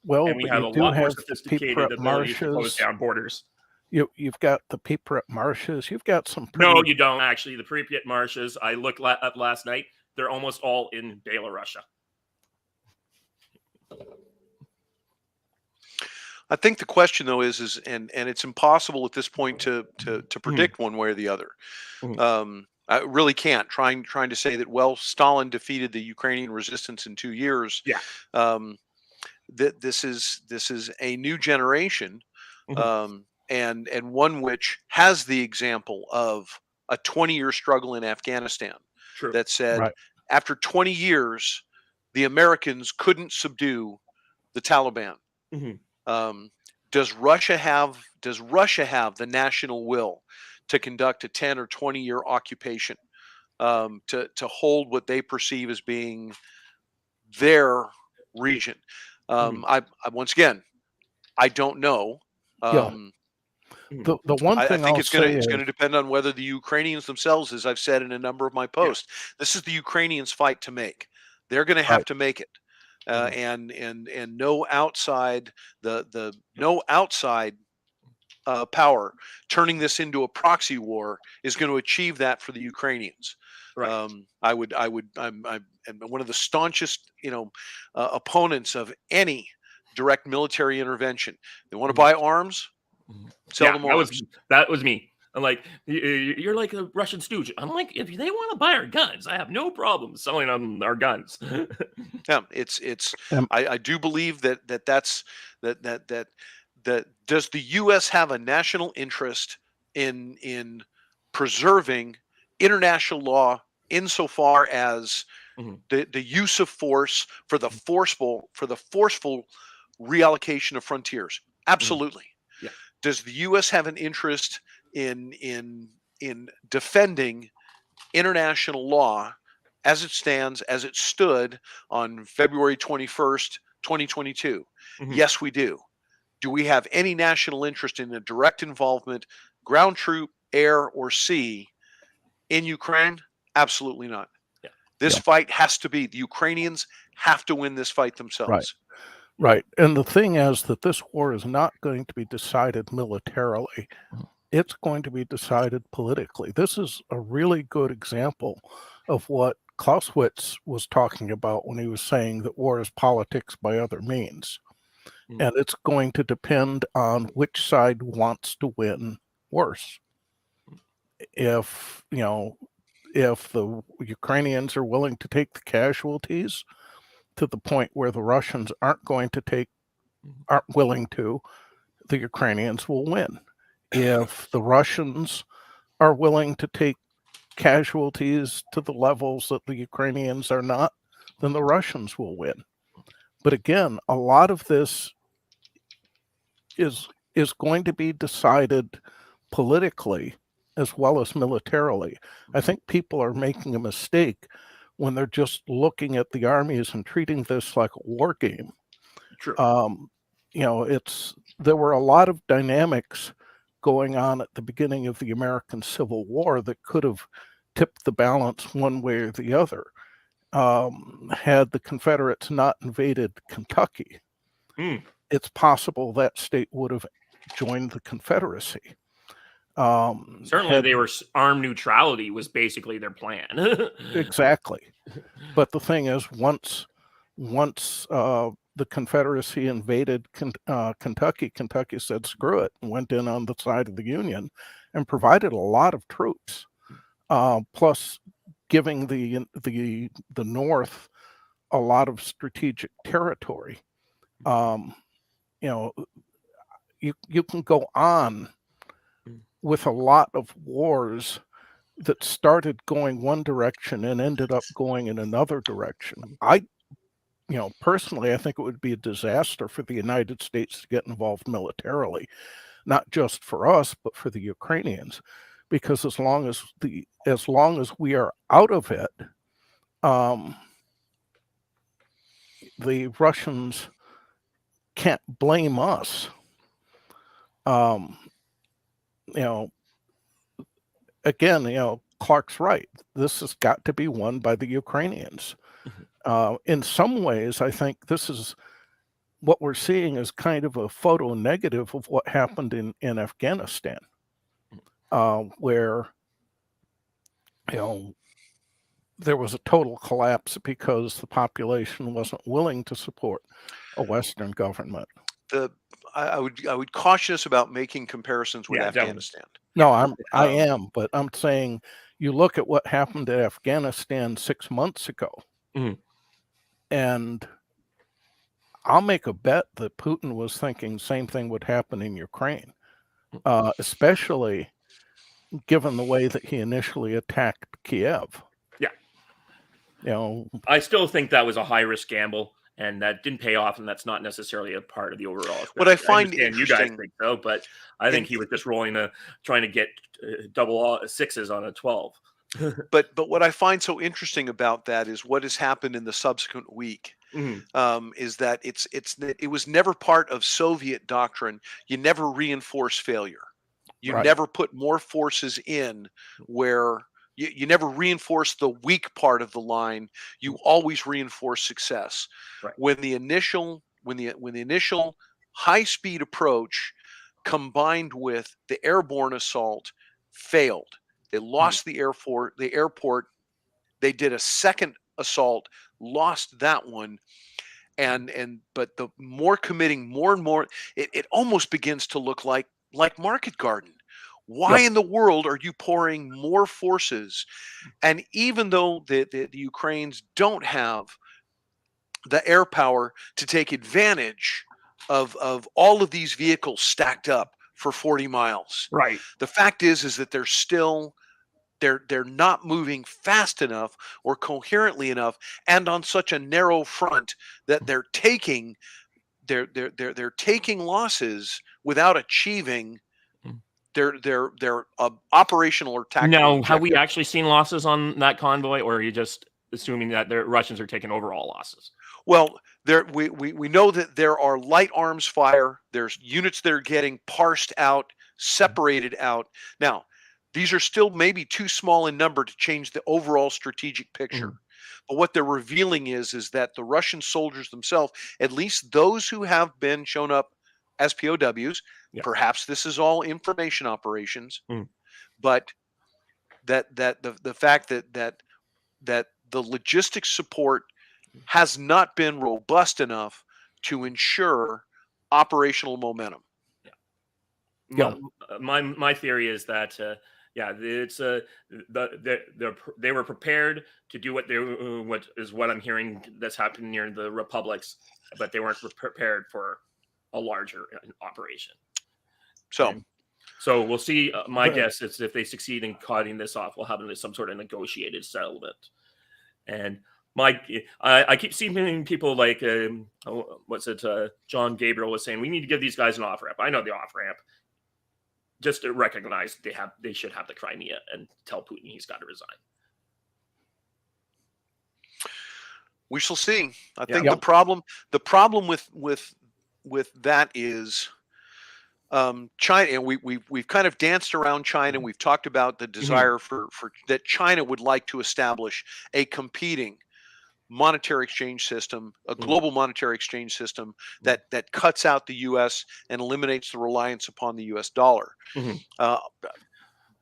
well, And we but have you a do lot more have the sophisticated Pipret abilities to close marshes. down borders. You've got the Pipret marshes. You've got some No, pretty. you don't actually. The Pripyat marshes, I looked up last night. They're almost all in Belarus. I think the question though is and it's impossible at this point to predict one way or the other. Mhm. I really can't. Trying to say that Stalin defeated the Ukrainian resistance in 2 years. Yeah. Um, that this is a new generation, Mhm. and one which has the example of a 20-year struggle in Afghanistan True. that said Right. after 20 years the Americans couldn't subdue the Taliban. Mhm. Um, does Russia have the national will to conduct a 10 or 20-year occupation, to hold what they perceive as being their region? Mhm. I once again, I don't know. Yeah. Um, Mhm. The one I thing think I'll say it's is, gonna depend on whether the Ukrainians themselves, as I've said in a number of my Yeah. posts, this is the Ukrainians' fight to make. They're gonna have right. to make it. Mhm. And no outside no outside power turning this into a proxy war is going to achieve that for the Ukrainians. Right. I'm one of the staunchest, opponents of any direct military intervention. They want to Mhm. buy arms, Sell Yeah, them arms. that was me. I'm like, you're like a Russian stooge. I'm like, if they want to buy our guns, I have no problem selling them our guns. Yeah, it's. Um, I do believe that's that does the U.S. have a national interest in preserving international law insofar as Mhm. the use of force for the forceful reallocation of frontiers? Mhm. Absolutely. Yeah. Does the U.S. have an interest in defending international law as it stands, as it stood on February 21st, 2022? Mhm. Yes, we do. Do we have any national interest in a direct involvement, ground troop, air, or sea, in Ukraine? Absolutely not. Yeah. This Yeah. fight has to be, the Ukrainians have to win this fight Right. themselves. Right. And the thing is that this war is not going to be decided militarily. It's going to be decided politically. This is a really good example of what Clausewitz was talking about when he was saying that war is politics by other means. Mhm. And it's going to depend on which side wants to win worse. If, if the Ukrainians are willing to take the casualties to the point where the Russians aren't willing to, the Ukrainians will win. If the Russians are willing to take casualties to the levels that the Ukrainians are not, then the Russians will win. But again, a lot of this is going to be decided politically as well as militarily. I think people are making a mistake when they're just looking at the armies and treating this like a war game. True. There were a lot of dynamics going on at the beginning of the American Civil War that could have tipped the balance one way or the other. Had the Confederates not invaded Kentucky, Mm. it's possible that state would have joined the Confederacy. Certainly, they were armed neutrality was basically their plan. Exactly. But the thing is, once the Confederacy invaded Kentucky, Kentucky said screw it and went in on the side of the Union and provided a lot of troops, plus giving the North a lot of strategic territory. You can go on with a lot of wars that started going one direction and ended up going in another direction. Personally, I think it would be a disaster for the United States to get involved militarily, not just for us, but for the Ukrainians, because as long as we are out of it, the Russians can't blame us. Again, Clark's right. This has got to be won by the Ukrainians. In some ways, I think what we're seeing is kind of a photo negative of what happened in Afghanistan, where there was a total collapse because the population wasn't willing to support a Western government. I would caution us about making comparisons with Yeah, definitely. Afghanistan. No, I am, but I'm saying you look at what happened to Afghanistan 6 months ago, Mhm. and I'll make a bet that Putin was thinking same thing would happen in Ukraine, especially given the way that he initially attacked Kiev. Yeah. I still think that was a high risk gamble, and that didn't pay off, and that's not necessarily a part of the overall. What I strategy. find understand you guys interesting, think so, but I think he was just trying to get double sixes on a 12. but what I find so interesting about that is what has happened in the subsequent week. Mhm. Is that it was never part of Soviet doctrine. You never reinforce failure. You Right. never put more forces in where you never reinforce the weak part of the line. You always reinforce success. Right. When the initial high speed approach combined with the airborne assault failed, they lost the airport. They did a second assault, lost that one, but the more committing, more and more, it almost begins to look like like Market Garden. Why in the world are you pouring more forces? And even though the Ukrainians don't have the air power to take advantage of all of these vehicles stacked up for 40 miles, Right. the fact is that they're still they're not moving fast enough or coherently enough, and on such a narrow front that they're taking losses without achieving Mm. their operational or tactical Now, have we objective. actually seen losses on that convoy, or are you just assuming that the Russians are taking overall losses? Well, we know that there are light arms fire. There's units that are getting parsed out, separated out. Now, these are still maybe too small in number to change the overall strategic picture. Mhm. But what they're revealing is that the Russian soldiers themselves, at least those who have been shown up as POWs, Yeah. perhaps this is all information operations, Mm. but that the fact that the logistics support has not been robust enough to ensure operational momentum. Yeah. My theory is that yeah, it's they were prepared to do what I'm hearing that's happening near the republics, but they weren't prepared for a larger operation. So And so we'll see. My But- guess is if they succeed in cutting this off, we'll have some sort of negotiated settlement. And I keep seeing people like John Gabriel was saying we need to give these guys an off ramp. I know the off ramp. Just to recognize they should have the Crimea and tell Putin he's got to resign. we shall see. I Yeah. think Yeah. the problem with that is China, and we've kind of danced around China. Mhm. We've talked about the desire for that China would like to establish a competing monetary exchange system, a global monetary exchange system that cuts out the U.S. and eliminates the reliance upon the U.S. dollar. Mhm.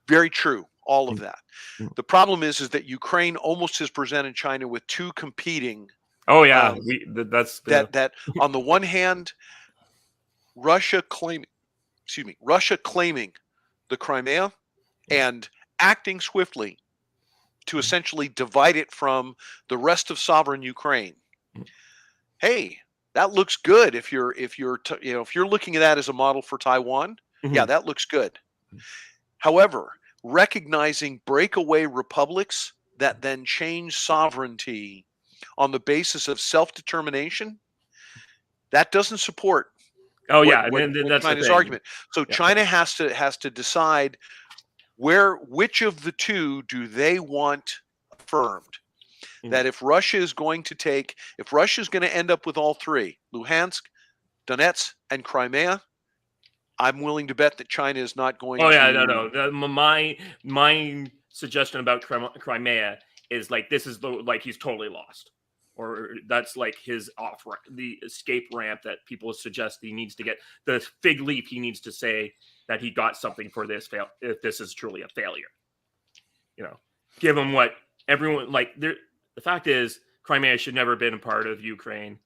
Very true, all of that. Mm. The problem is that Ukraine almost has presented China with two competing. Oh yeah, Um, that's the that on the one hand, Russia claiming the Crimea and acting swiftly to essentially divide it from the rest of sovereign Ukraine. Hey, that looks good if you're looking at that as a model for Taiwan. Yeah, Mhm. that looks good. However, recognizing breakaway republics that then change sovereignty on the basis of self-determination, that doesn't support Oh what, yeah, and then that's the China's thing. argument. So Yeah. China has to decide which of the two do they want affirmed. That if Russia is going to end up with all three, Luhansk, Donetsk, and Crimea, I'm willing to bet that China is not going Oh yeah, to. no. My suggestion about Crimea is like this is like he's totally lost, or that's like his the escape ramp that people suggest he needs to get, the fig leaf he needs to say that he got something for this if this is truly a failure. Give him what everyone like. The fact is, Crimea should never have been a part of Ukraine.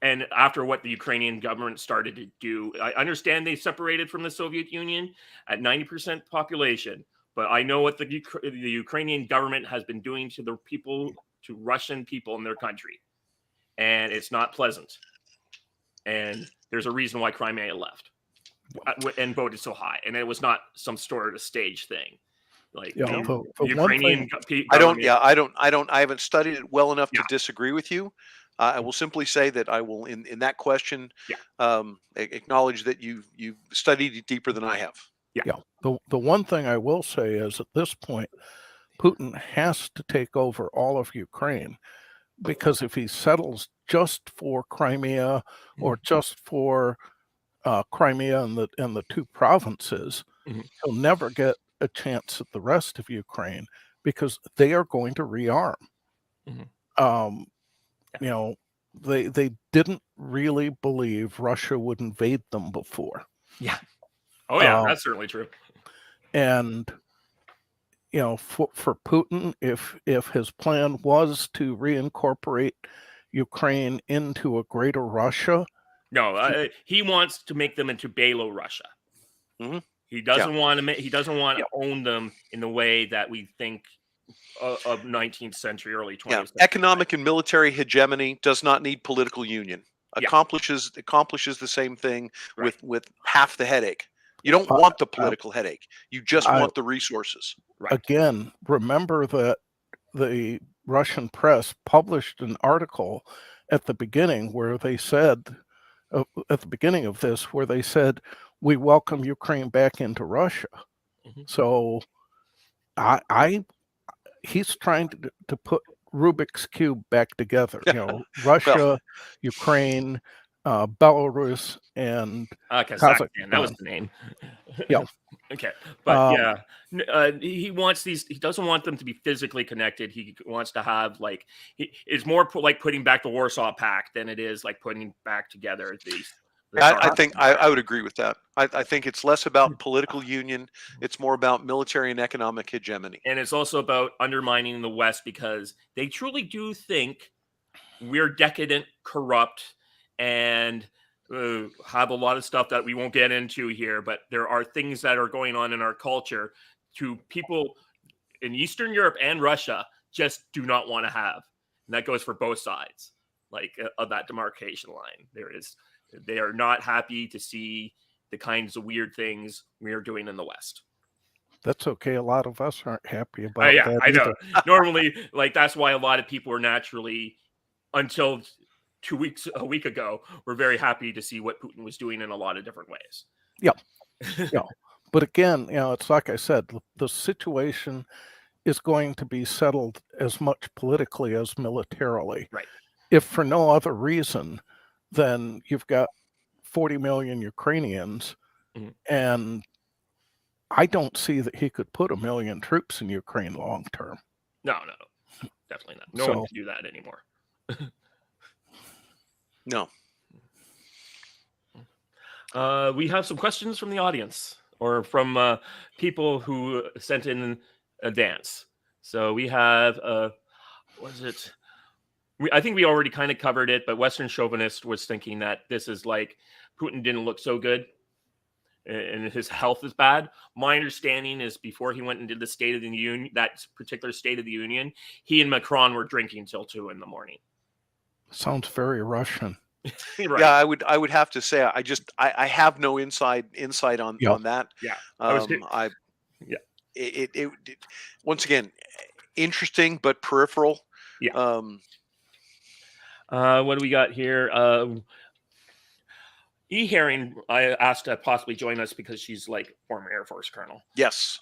And after what the Ukrainian government started to do, I understand they separated from the Soviet Union at 90% population, but I know what the Ukrainian government has been doing to the people, to Russian people in their country, and it's not pleasant. And there's a reason why Crimea left and voted so high, and it was not some sort of stage thing. Like the Ukrainian government. I haven't studied it well enough to disagree with you. I will simply say that I will, in that question, acknowledge that you've studied it deeper than I have. Yeah. The one thing I will say is at this point, Putin has to take over all of Ukraine, because if he settles just for Crimea or just for Crimea and the two provinces, he'll never get a chance at the rest of Ukraine because they are going to rearm. They didn't really believe Russia would invade them before. Yeah. Oh yeah, that's certainly true. And for Putin, if his plan was to reincorporate Ukraine into a greater Russia, No, he wants to make them into Belarus. Mhm. He doesn't Yeah. want to. He doesn't want Yeah. to own them in the way that we think of 19th century, early 20th Yeah, century. economic and military hegemony does not need political union. Yeah. Accomplishes the same thing Right. with half the headache. You Yeah. don't want the political headache. You just I- want the resources. Right. Again, remember that the Russian press published an article at the beginning where they said, at the beginning of this, where they said, we welcome Ukraine back into Russia. Mhm. So he's trying to put Rubik's Cube back together. Russia, Ukraine, Belarus, and Kazakhstan. That was Kazakhstan. the name. Yeah. Okay. But Um, he wants these. He doesn't want them to be physically connected. He wants to have it's more like putting back the Warsaw Pact than it is like putting back together these. I think I would agree with that. I think it's less about political union. It's more about military and economic hegemony. And it's also about undermining the West because they truly do think we're decadent, corrupt, and have a lot of stuff that we won't get into here. But there are things that are going on in our culture to people in Eastern Europe and Russia just do not want to have. And that goes for both sides, of that demarcation line. They are not happy to see the kinds of weird things we are doing in the West. That's okay. A lot of us aren't happy about Yeah, that I know. either. Normally, that's why a lot of people are naturally, until a week ago, were very happy to see what Putin was doing in a lot of different ways. Yeah. Yeah. But again, it's like I said, the situation is going to be settled as much politically as militarily. Right. If for no other reason, then you've got 40 million Ukrainians, Mhm. and I don't see that he could put 1 million troops in Ukraine long term. No, definitely not. No one can do that anymore. No. We have some questions from the audience or from people who sent in advance. So we have, I think we already kind of covered it, but Western Chauvinist was thinking that this is like Putin didn't look so good and his health is bad. My understanding is before he went and did the State of the Union, that particular State of the Union, he and Macron were drinking till 2 a.m. Sounds very Russian. Right. Yeah, I would have to say I have no insight on that. Yeah. It once again interesting but peripheral. Yeah. What do we got here? E-Herring, I asked to possibly join us because she's like former Air Force colonel. Yes.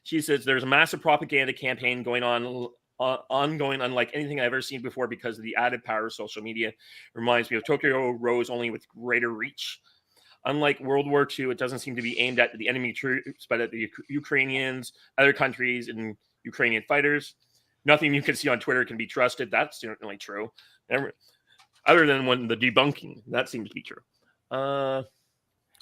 She says there's a massive propaganda campaign going on, ongoing, unlike anything I've ever seen before because of the added power of social media. Reminds me of Tokyo Rose, only with greater reach. Unlike World War II, it doesn't seem to be aimed at the enemy troops, but at the Ukrainians, other countries, and Ukrainian fighters. Nothing you can see on Twitter can be trusted. That's certainly true. Other than when the debunking, that seems to be true. Well,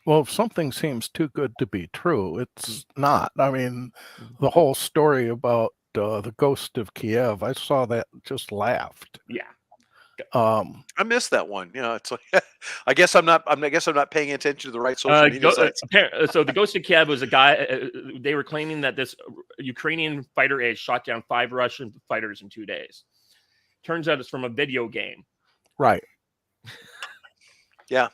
if something seems too good to be true, it's not. I mean, the whole story about the Ghost of Kiev, I saw that and just laughed. Yeah. I missed that one. It's like I guess I'm not paying attention to the right social media sites. So the Ghost of Kiev was a guy. They were claiming that this Ukrainian fighter had shot down 5 Russian fighters in 2 days. Turns out it's from a video game. Right. Yeah.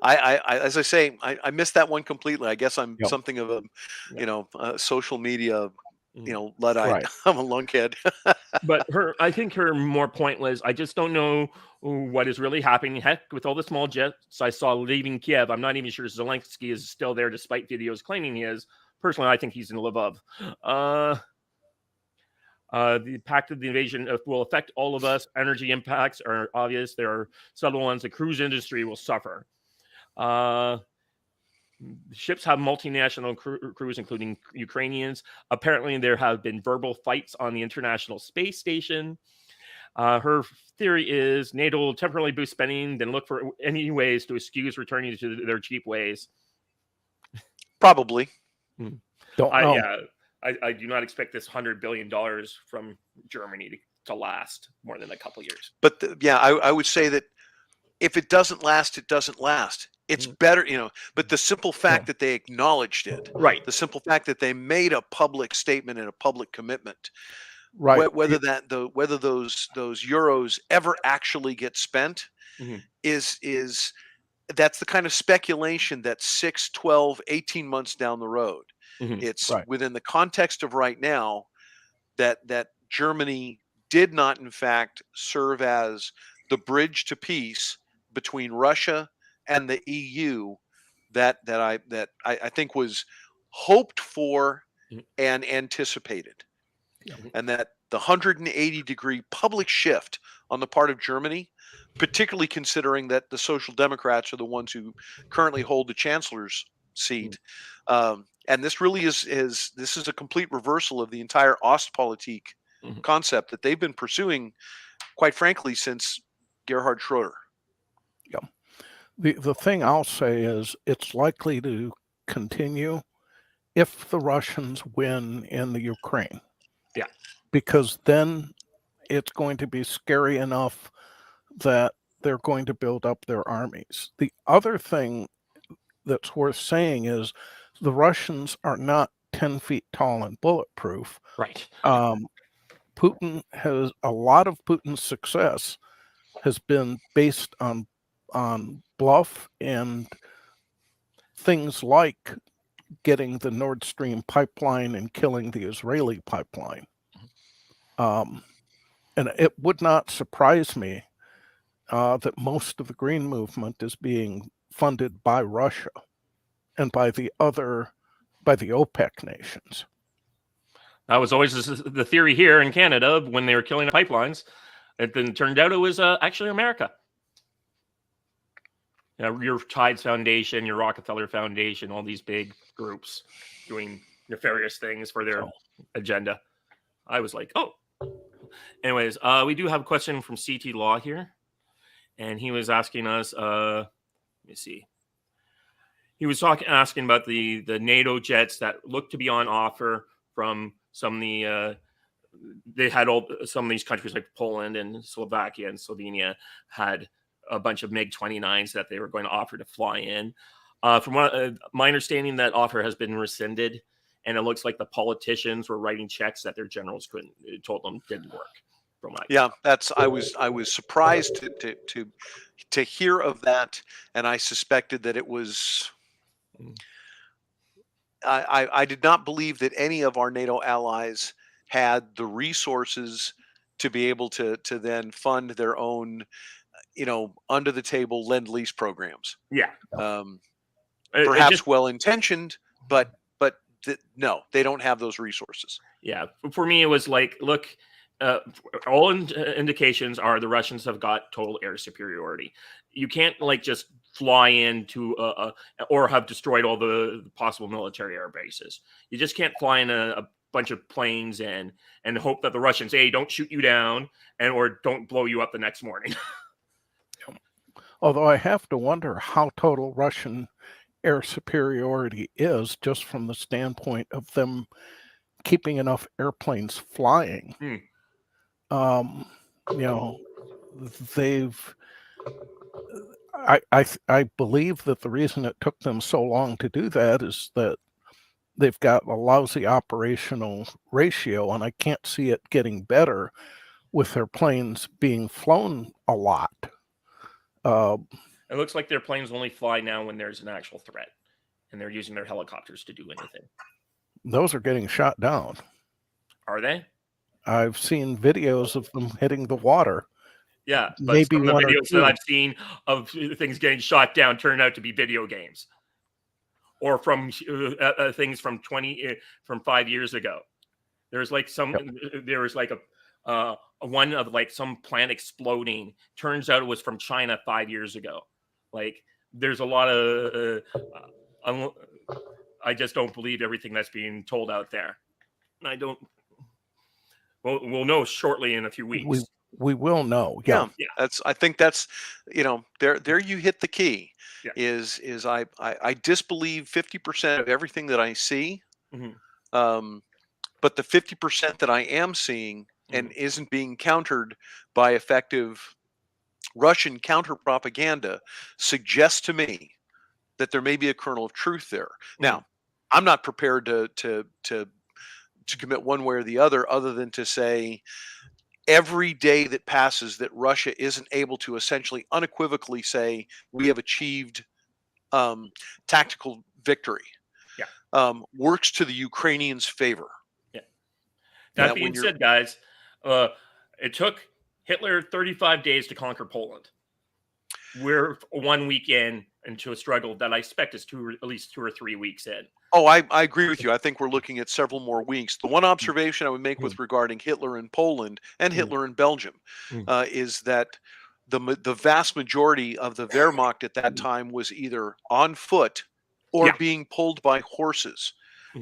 I as I say, I missed that one completely. I guess I'm something of a social media Luddite. Right. I'm a lunkhead. But I think her more point was, I just don't know what is really happening. Heck, with all the small jets I saw leaving Kiev, I'm not even sure Zelensky is still there, despite videos claiming he is. Personally, I think he's in Lvov. The impact of the invasion will affect all of us. Energy impacts are obvious. There are subtle ones. The cruise industry will suffer. Ships have multinational crews, including Ukrainians. Apparently, there have been verbal fights on the International Space Station. Her theory is NATO will temporarily boost spending, then look for any ways to excuse returning to their cheap ways. Probably. Don't know. I do not expect this $100 billion from Germany to last more than a couple years. But I would say that if it doesn't last, it doesn't last. It's better, you know, but the simple fact that they acknowledged it, Right. the simple fact that they made a public statement and a public commitment, Right. whether whether those euros ever actually get spent Mhm. is that's the kind of speculation that 6, 12, 18 months down the road. Mhm. It's Right. within the context of right now that Germany did not in fact serve as the bridge to peace between Russia and the EU that I think was hoped for Mhm. and anticipated. Yeah. And that the 180-degree public shift on the part of Germany, particularly considering that the Social Democrats are the ones who currently hold the chancellor's seat. And this really is this is a complete reversal of the entire Ostpolitik Mhm. concept that they've been pursuing, quite frankly, since Gerhard Schroeder. The thing I'll say is it's likely to continue if the Russians win in the Ukraine. Yeah. Because then it's going to be scary enough that they're going to build up their armies. The other thing that's worth saying is the Russians are not 10 feet tall and bulletproof. Right. Putin has a lot of Putin's success has been based on bluff and things like getting the Nord Stream pipeline and killing the Israeli pipeline. And it would not surprise me that most of the Green Movement is being funded by Russia and by the OPEC nations. That was always the theory here in Canada when they were killing the pipelines. It then turned out it was actually America. You know, your Tides Foundation, your Rockefeller Foundation, all these big groups doing nefarious things for their agenda. I was like, oh. Anyways, we do have a question from CT Law here. And he was asking us, let me see. He was asking about the NATO jets that look to be on offer from some of the they had some of these countries like Poland and Slovakia and Slovenia had a bunch of MiG-29s that they were going to offer to fly in. From my understanding, that offer has been rescinded, and it looks like the politicians were writing checks that their generals told them didn't work. Yeah, I was surprised to hear of that, and I suspected that it was. I did not believe that any of our NATO allies had the resources to be able to then fund their own, under the table lend-lease programs. Yeah, perhaps well-intentioned, but no, they don't have those resources. Yeah, for me, it was like, look, all indications are the Russians have got total air superiority. You can't just fly into or have destroyed all the possible military air bases. You just can't fly in a bunch of planes and hope that the Russians don't shoot you down or don't blow you up the next morning. Although I have to wonder how total Russian air superiority is, just from the standpoint of them keeping enough airplanes flying. I believe that the reason it took them so long to do that is that they've got a lousy operational ratio, and I can't see it getting better with their planes being flown a lot. It looks like their planes only fly now when there's an actual threat, and they're using their helicopters to do anything. Those are getting shot down. Are they? I've seen videos of them hitting the water. Yeah, but maybe some of the one videos that I've seen of things getting shot down turned out to be video games, or from things from 5 years ago. There's like there was like a one of like some plant exploding. Turns out it was from China 5 years ago. Like there's a lot of I just don't believe everything that's being told out there. I don't. We'll know shortly in a few weeks. We will know. Yeah. I think that's there you hit the key. Yeah. Is I disbelieve 50% of everything that I see. But the 50% that I am seeing and isn't being countered by effective Russian counter propaganda suggests to me that there may be a kernel of truth there. Now, I'm not prepared to commit one way or the other than to say every day that passes that Russia isn't able to essentially unequivocally say we have achieved tactical victory, works to the Ukrainians' favor. Yeah. That That being when you're said, guys, it took Hitler 35 days to conquer Poland. We're 1 week in into a struggle that I expect is at least 2 or 3 weeks in. Oh, I agree with you. I think we're looking at several more weeks. The one observation I would make with regarding Hitler in Poland and Hitler in Belgium is that the vast majority of the Wehrmacht at that time was either on foot or being pulled by horses.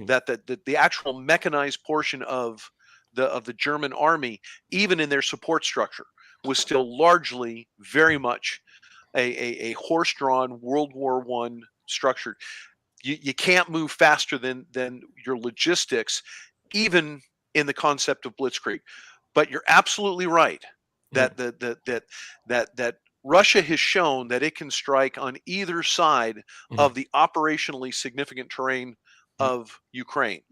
That the actual mechanized portion of the German army, even in their support structure, was still largely very much a horse-drawn World War I structure. You can't move faster than your logistics, even in the concept of blitzkrieg. But you're absolutely right that that Russia has shown that it can strike on either side of the operationally significant terrain of Ukraine.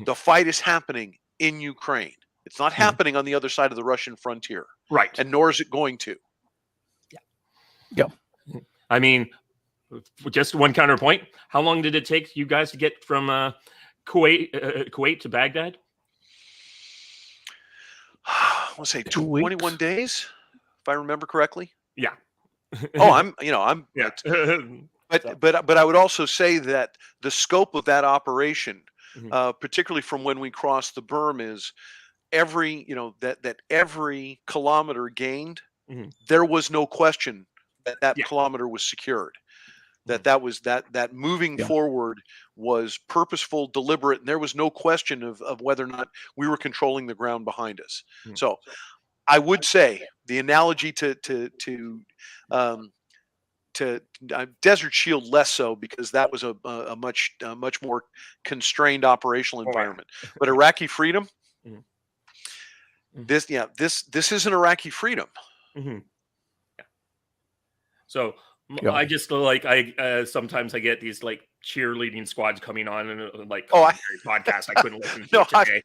The fight is happening in Ukraine. It's not happening on the other side of the Russian frontier. Right. And nor is it going to. Yeah. I mean, just one counterpoint. How long did it take you guys to get from Kuwait to Baghdad? Let's say 2 21 weeks. days, if I remember correctly. Yeah. Oh, I'm Yeah. but I would also say that the scope of that operation, particularly from when we crossed the berm, is every every kilometer gained, there was no question that kilometer was secured. That moving forward was purposeful, deliberate, and there was no question of whether or not we were controlling the ground behind us. So I would say the analogy to Desert Shield less so, because that was a much more constrained operational environment. But Iraqi freedom, this isn't Iraqi freedom. So I just sometimes I get these like cheerleading squads coming on and podcast I couldn't listen to today.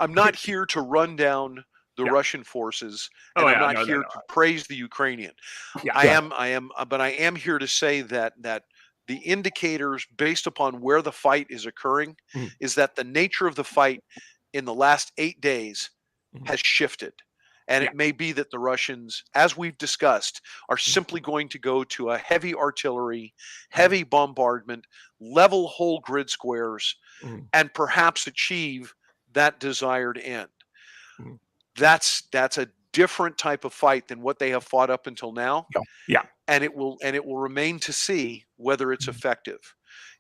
I'm not here to run down the Russian forces, and I'm not here to praise the Ukrainian. I am here to say that the indicators based upon where the fight is occurring is that the nature of the fight in the last 8 days has shifted. And it may be that the Russians, as we've discussed, are simply going to go to a heavy artillery, heavy bombardment, level whole grid squares, and perhaps achieve that desired end. That's a different type of fight than what they have fought up until now. Yeah. And it will remain to see whether it's effective.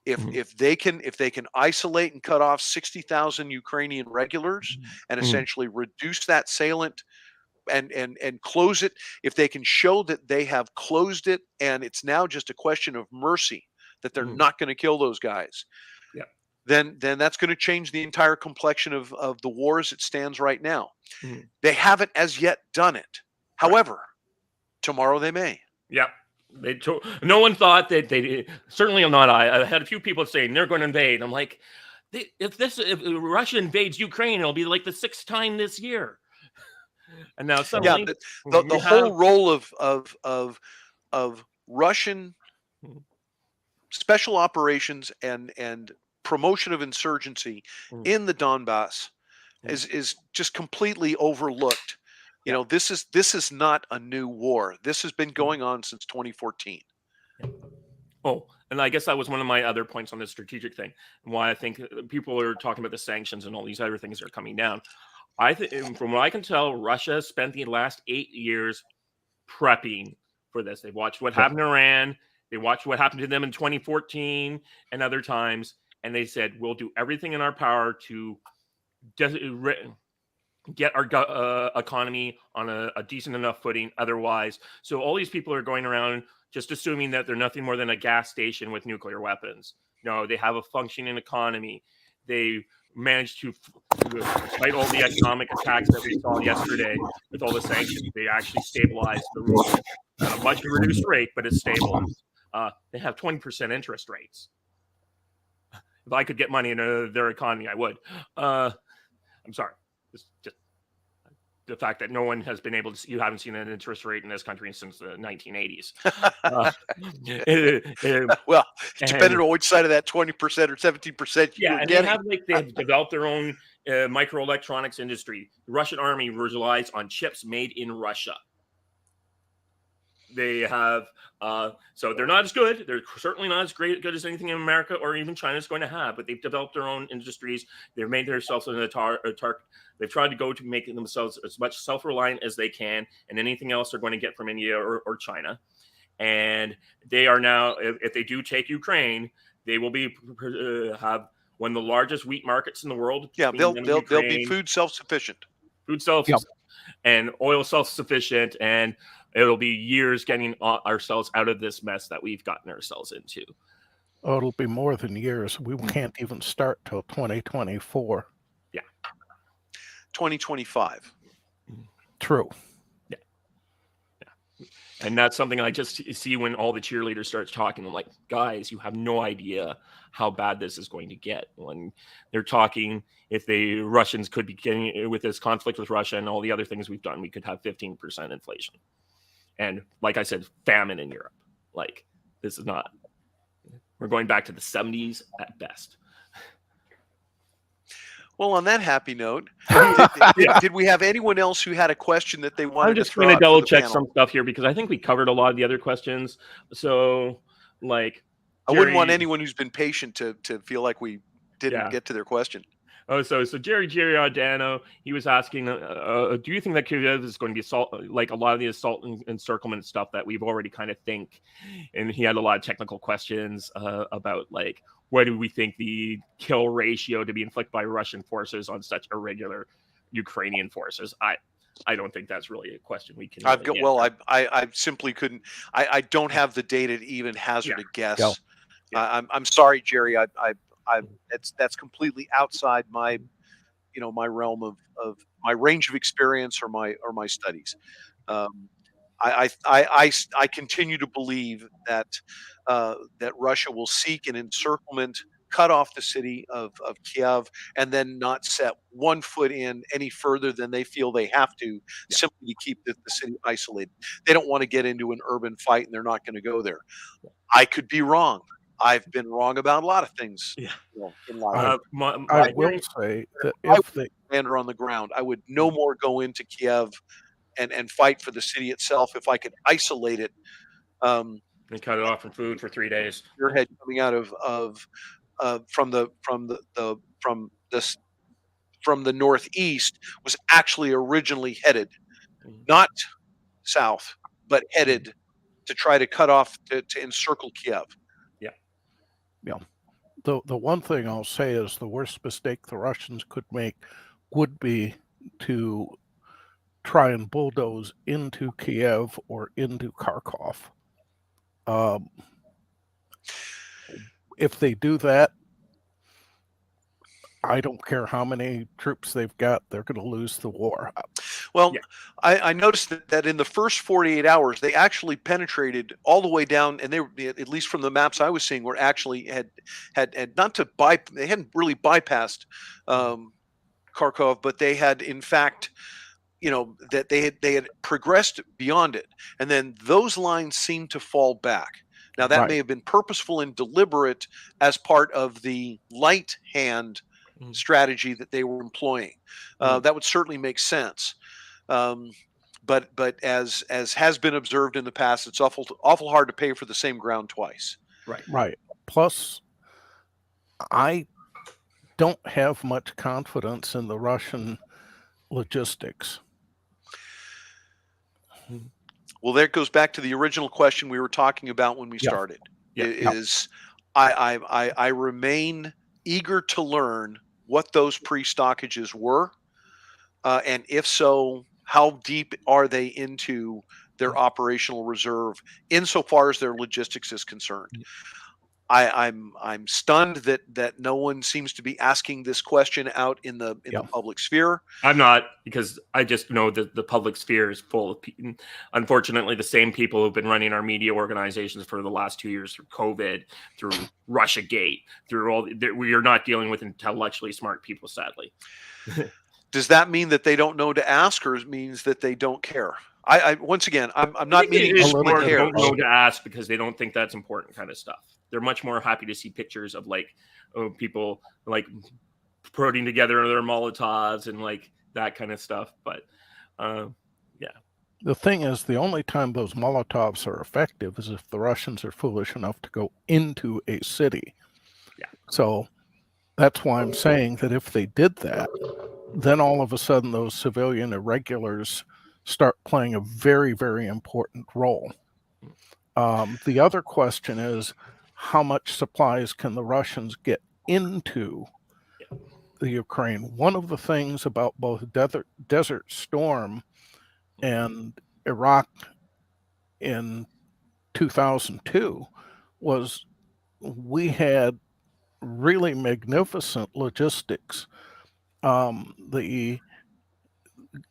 If they can isolate and cut off 60,000 Ukrainian regulars and essentially reduce that salient and close it, if they can show that they have closed it and it's now just a question of mercy, that they're not going to kill those guys, then that's going to change the entire complexion of the war as it stands right now. They haven't as yet done it. However, tomorrow they may. No one thought that they certainly not. I had a few people saying they're going to invade. I'm like, if Russia invades Ukraine, it'll be like the 6th time this year. And now suddenly, the whole role of Russian special operations and promotion of insurgency in the Donbass is just completely overlooked. You know, this is not a new war. This has been going on since 2014. Oh, and I guess that was one of my other points on this strategic thing, and why I think people are talking about the sanctions and all these other things that are coming down. I think, from what I can tell, Russia spent the last 8 years prepping for this. They watched what happened to Iran. They watched what happened to them in 2014 and other times, and they said, we'll do everything in our power to get our economy on a decent enough footing otherwise. So all these people are going around just assuming that they're nothing more than a gas station with nuclear weapons. No, they have a functioning economy. They managed to, despite all the economic attacks that we saw yesterday with all the sanctions, they actually stabilized the ruble at a much reduced rate, but it's stabilized. They have 20% interest rates. If I could get money into their economy, I would. I'm sorry. It's just the fact that no one has been able to, you haven't seen an interest rate in this country since the 1980s. Well, it depended on which side of that 20% or 17% you were and getting. they have developed their own microelectronics industry. The Russian army relies on chips made in Russia. They have, so they're not as good. They're certainly not as good as anything in America or even China is going to have, but they've developed their own industries. They've made themselves they've tried to go to making themselves as much self-reliant as they can, and anything else they're going to get from India or China. And they are now, if they do take Ukraine, they will be have one of the largest wheat markets in the world. Yeah, they'll be food self-sufficient. And oil self-sufficient, and it'll be years getting ourselves out of this mess that we've gotten ourselves into. Oh, it'll be more than years. We can't even start till 2024. Yeah. 2025. True. Yeah. And that's something I just see when all the cheerleaders start talking. I'm like, guys, you have no idea how bad this is going to get. When they're talking, if the Russians could be getting with this conflict with Russia and all the other things we've done, we could have 15% inflation. And like I said, famine in Europe. Like, this is not, we're going back to the 70s at best. Well, on that happy note, did we have anyone else who had a question that they wanted to throw out? I'm just going to double check some stuff here because I think we covered a lot of the other questions. So, like, I wouldn't want anyone who's been patient to feel like we didn't get to their question. Oh, so Jerry Giordano, he was asking, do you think that Kiev is going to be like a lot of the assault and encirclement stuff that we've already kind of think? And he had a lot of technical questions about, like, what do we think the kill ratio to be inflicted by Russian forces on such irregular Ukrainian forces? I don't think that's really a question we can. I simply couldn't. I don't have the data to even hazard a guess. Yeah. I'm sorry, Jerry. That's completely outside my realm of my range of experience or my studies. I continue to believe that Russia will seek an encirclement, cut off the city of Kiev, and then not set one foot in any further than they feel they have to, simply to keep the city isolated. They don't want to get into an urban fight, and they're not going to go there. I could be wrong. I've been wrong about a lot of things in life. I will say that if the commander on the ground, I would no more go into Kiev and fight for the city itself if I could isolate it. And cut it off from food for 3 days. Spearhead coming out from the northeast was actually originally headed not south, but headed to try to cut off to encircle Kiev. The one thing I'll say is the worst mistake the Russians could make would be to try and bulldoze into Kiev or into Kharkov. If they do that, I don't care how many troops they've got, they're going to lose the war. Well, I noticed that in the first 48 hours, they actually penetrated all the way down, and they were, at least from the maps I was seeing, were actually had not to they hadn't really bypassed Kharkov, but they had in fact, that they had progressed beyond it, and then those lines seemed to fall back. Now that may have been purposeful and deliberate as part of the light hand strategy that they were employing. That would certainly make sense. But as has been observed in the past, it's awful hard to pay for the same ground twice. Right. Plus, I don't have much confidence in the Russian logistics. Well, that goes back to the original question we were talking about when we started. I remain eager to learn what those pre-stockages were, and if so, how deep are they into their operational reserve insofar as their logistics is concerned. I'm stunned that no one seems to be asking this question out in the public sphere. I'm not, because I just know that the public sphere is full of people. Unfortunately, the same people who've been running our media organizations for the last 2 years, through COVID, through Russiagate, through all. We are not dealing with intellectually smart people, sadly. Does that mean that they don't know to ask, or it means that they don't care? I once again, I'm not meaning it's to more split hairs. don't know to ask because they don't think that's important kind of stuff. They're much more happy to see pictures of like people like putting together their Molotovs and like that kind of stuff. But yeah. The thing is, the only time those Molotovs are effective is if the Russians are foolish enough to go into a city. Yeah. So that's why I'm saying that if they did that, then all of a sudden those civilian irregulars start playing a very, very important role. The other question is, how much supplies can the Russians get into the Ukraine? One of the things about both Desert Storm and Iraq in 2002 was we had really magnificent logistics.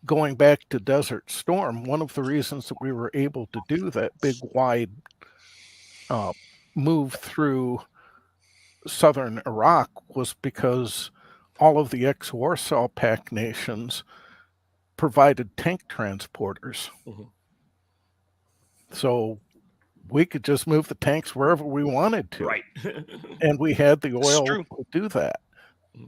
Going back to Desert Storm, one of the reasons that we were able to do that big wide move through southern Iraq was because all of the ex-Warsaw Pact nations provided tank transporters. Mm-hmm. So we could just move the tanks wherever we wanted to. Right. And we had the oil true. to do that.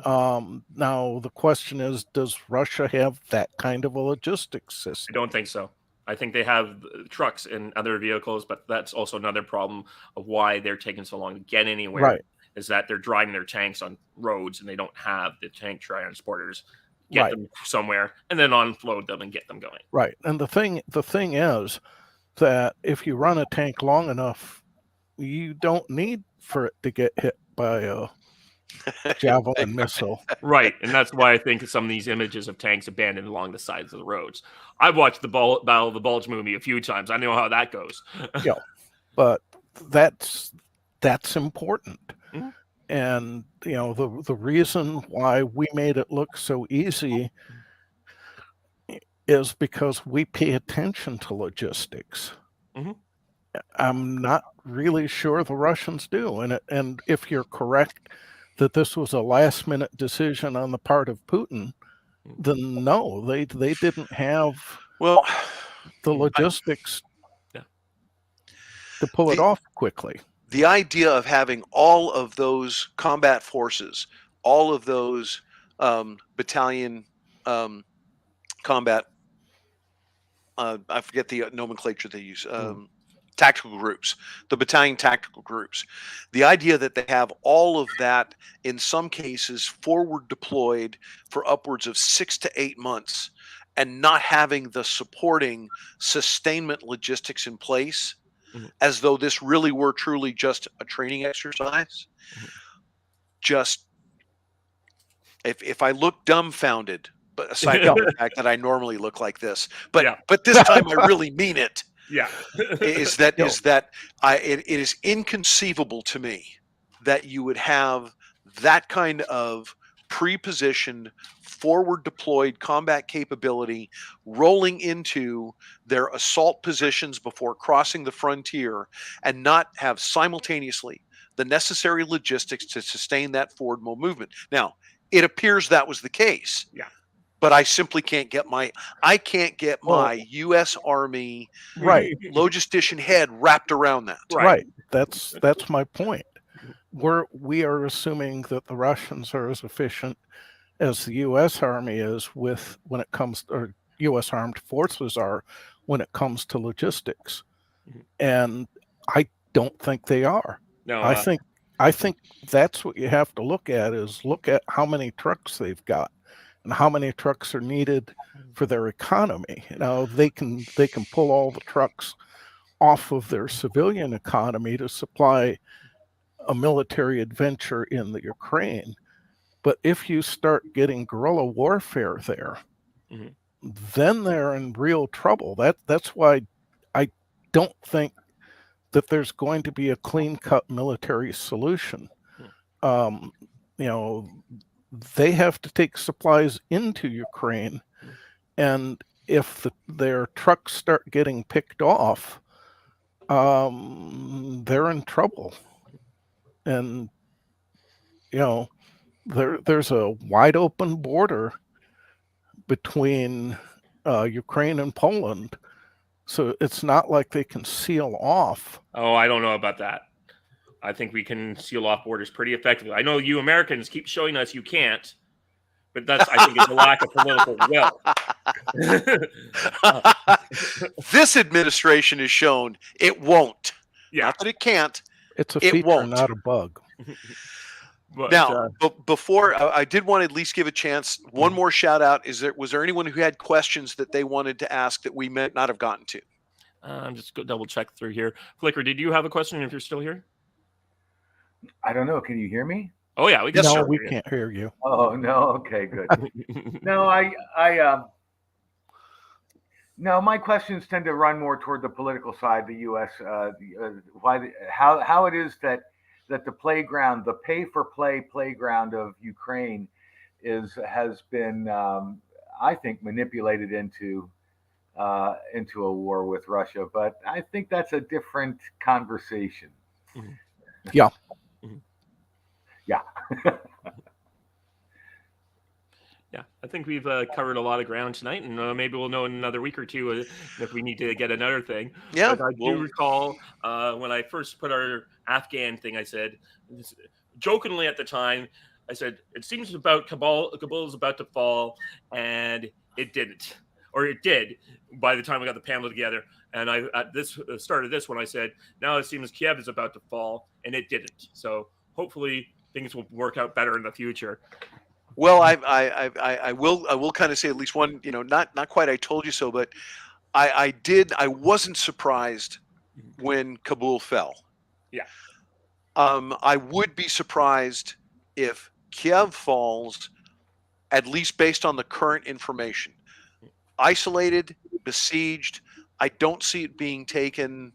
Now, the question is, does Russia have that kind of a logistics system? I don't think so. I think they have trucks and other vehicles, but that's also another problem of why they're taking so long to get anywhere. Right. Is that they're driving their tanks on roads and they don't have the tank transporters. Get them somewhere and then unload them and get them going. Right. And the thing is that if you run a tank long enough, you don't need for it to get hit by a javelin missile. Right. And that's why I think some of these images of tanks abandoned along the sides of the roads. I've watched the Battle of the Bulge movie a few times. I know how that goes. Yeah. But that's important. Mm-hmm. And the reason why we made it look so easy is because we pay attention to logistics. Mm-hmm. I'm not really sure the Russians do. And if you're correct that this was a last-minute decision on the part of Putin, then no, they didn't have the logistics to pull it off quickly. The idea of having all of those combat forces, all of those battalion combat, I forget the nomenclature they use, tactical groups, the battalion tactical groups. The idea that they have all of that, in some cases, forward deployed for upwards of 6 to 8 months and not having the supporting sustainment logistics in place, as though this really were truly just a training exercise. Just, if I look dumbfounded, but aside from the fact that I normally look like this, but this time I really mean it. Yeah. is that it is inconceivable to me that you would have that kind of pre-positioned, forward deployed combat capability rolling into their assault positions before crossing the frontier and not have simultaneously the necessary logistics to sustain that forward movement. Now, it appears that was the case. Yeah. But I simply can't get my U.S. Army logistician head wrapped around that. Right. That's my point. We are assuming that the Russians are as efficient as the U.S. Army is when it comes, or U.S. armed forces are when it comes to logistics, and I don't think they are. No, I think that's what you have to look at how many trucks they've got and how many trucks are needed for their economy. They can pull all the trucks off of their civilian economy to supply a military adventure in the Ukraine. But if you start getting guerrilla warfare there, then they're in real trouble. That's why I don't think that there's going to be a clean-cut military solution. You know, they have to take supplies into Ukraine, and if their trucks start getting picked off, they're in trouble. And you know, there's a wide open border between Ukraine and Poland, so it's not like they can seal off. Oh, I don't know about that. I think we can seal off borders pretty effectively. I know you Americans keep showing us you can't, but that's, I think, is a lack of political will. This administration has shown it won't. Yeah. Not that it can't. It's a It feature, won't. not a bug. But, Now, before I did want to at least give a chance. One more shout out. Was there anyone who had questions that they wanted to ask that we may not have gotten to? I'm just go double check through here. Flicker, did you have a question? If you're still here? I don't know. Can you hear me? Oh yeah, we can. Yes, No, sir. we can't hear you. Oh no. Okay, good. No, no. My questions tend to run more toward the political side. The U.S. How it is that the playground, the pay-for-play playground of Ukraine, has been, I think, manipulated into a war with Russia. But I think that's a different conversation. Mhm. Yeah. Mhm. Yeah. Yeah, I think we've covered a lot of ground tonight, and maybe we'll know in another week or two if we need to get another thing. Yeah, But I do recall when I first put our Afghan thing, I said, jokingly at the time, I said, it seems Kabul is about to fall, and it didn't. Or it did by the time we got the panel together. And I at this started this when I said, now it seems Kiev is about to fall, and it didn't. So hopefully things will work out better in the future. Well, I will kind of say at least one, not quite I told you so, but I wasn't surprised when Kabul fell. Yeah. I would be surprised if Kiev falls, at least based on the current information. Isolated, besieged, I don't see it being taken,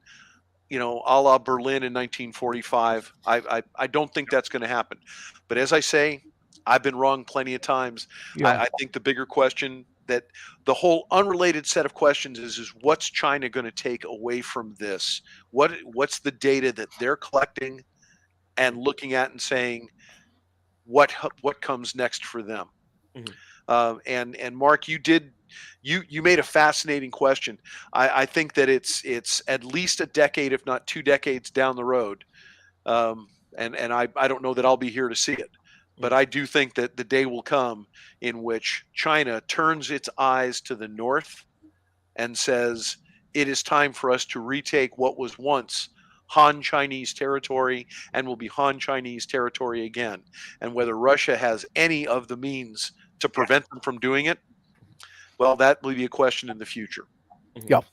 a la Berlin in 1945. I don't think that's going to happen. But as I say, I've been wrong plenty of times. Yeah. I think the bigger question, that the whole unrelated set of questions is what's China going to take away from this? What's the data that they're collecting and looking at and saying what comes next for them? Mhm. And Mark, you made a fascinating question. I think that it's at least a decade, if not 2 decades down the road. And I don't know that I'll be here to see it. But I do think that the day will come in which China turns its eyes to the north and says, it is time for us to retake what was once Han Chinese territory and will be Han Chinese territory again. And whether Russia has any of the means to prevent them from doing it, well, that will be a question in the future. Yeah.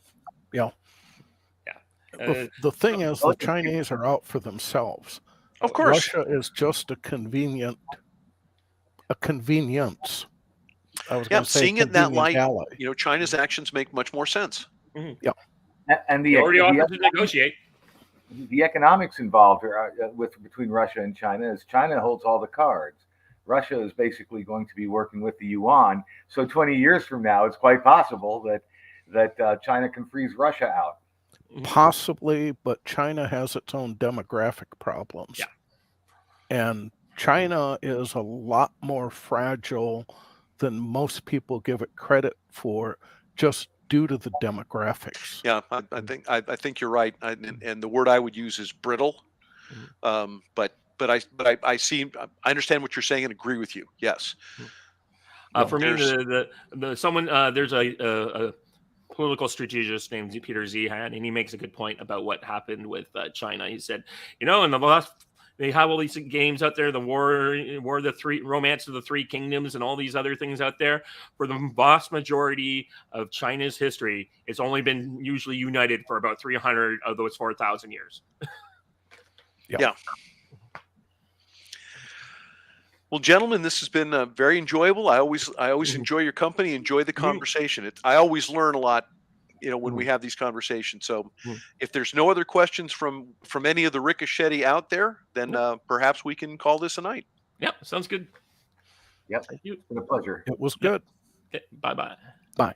The thing is, Oh, the Chinese are out for themselves. Of course. Russia is just a convenience. I was going to say seeing it in that light, ally. China's actions make much more sense. And They already offered to negotiate. the economics involved between Russia and China is China holds all the cards. Russia is basically going to be working with the yuan. So 20 years from now, it's quite possible that China can freeze Russia out. Possibly, but China has its own demographic problems. Yeah. And China is a lot more fragile than most people give it credit for, just due to the demographics. Yeah, I think you're right, and the word I would use is brittle. But I understand what you're saying and agree with you. Yes. For me, there's a political strategist named Peter Zehan, and he makes a good point about what happened with China. He said, in the last, they have all these games out there, the romance of the three kingdoms and all these other things out there. For the vast majority of China's history, it's only been usually united for about 300 of those 4,000 years. Yeah. Well, gentlemen, this has been very enjoyable. I always enjoy your company, enjoy the conversation. I always learn a lot, when we have these conversations. So Mm. if there's no other questions from any of the Ricochet out there, then perhaps we can call this a night. Yeah, sounds good. Yep. Thank you. It's been a pleasure. It was Yep. good. Okay, bye-bye. Bye.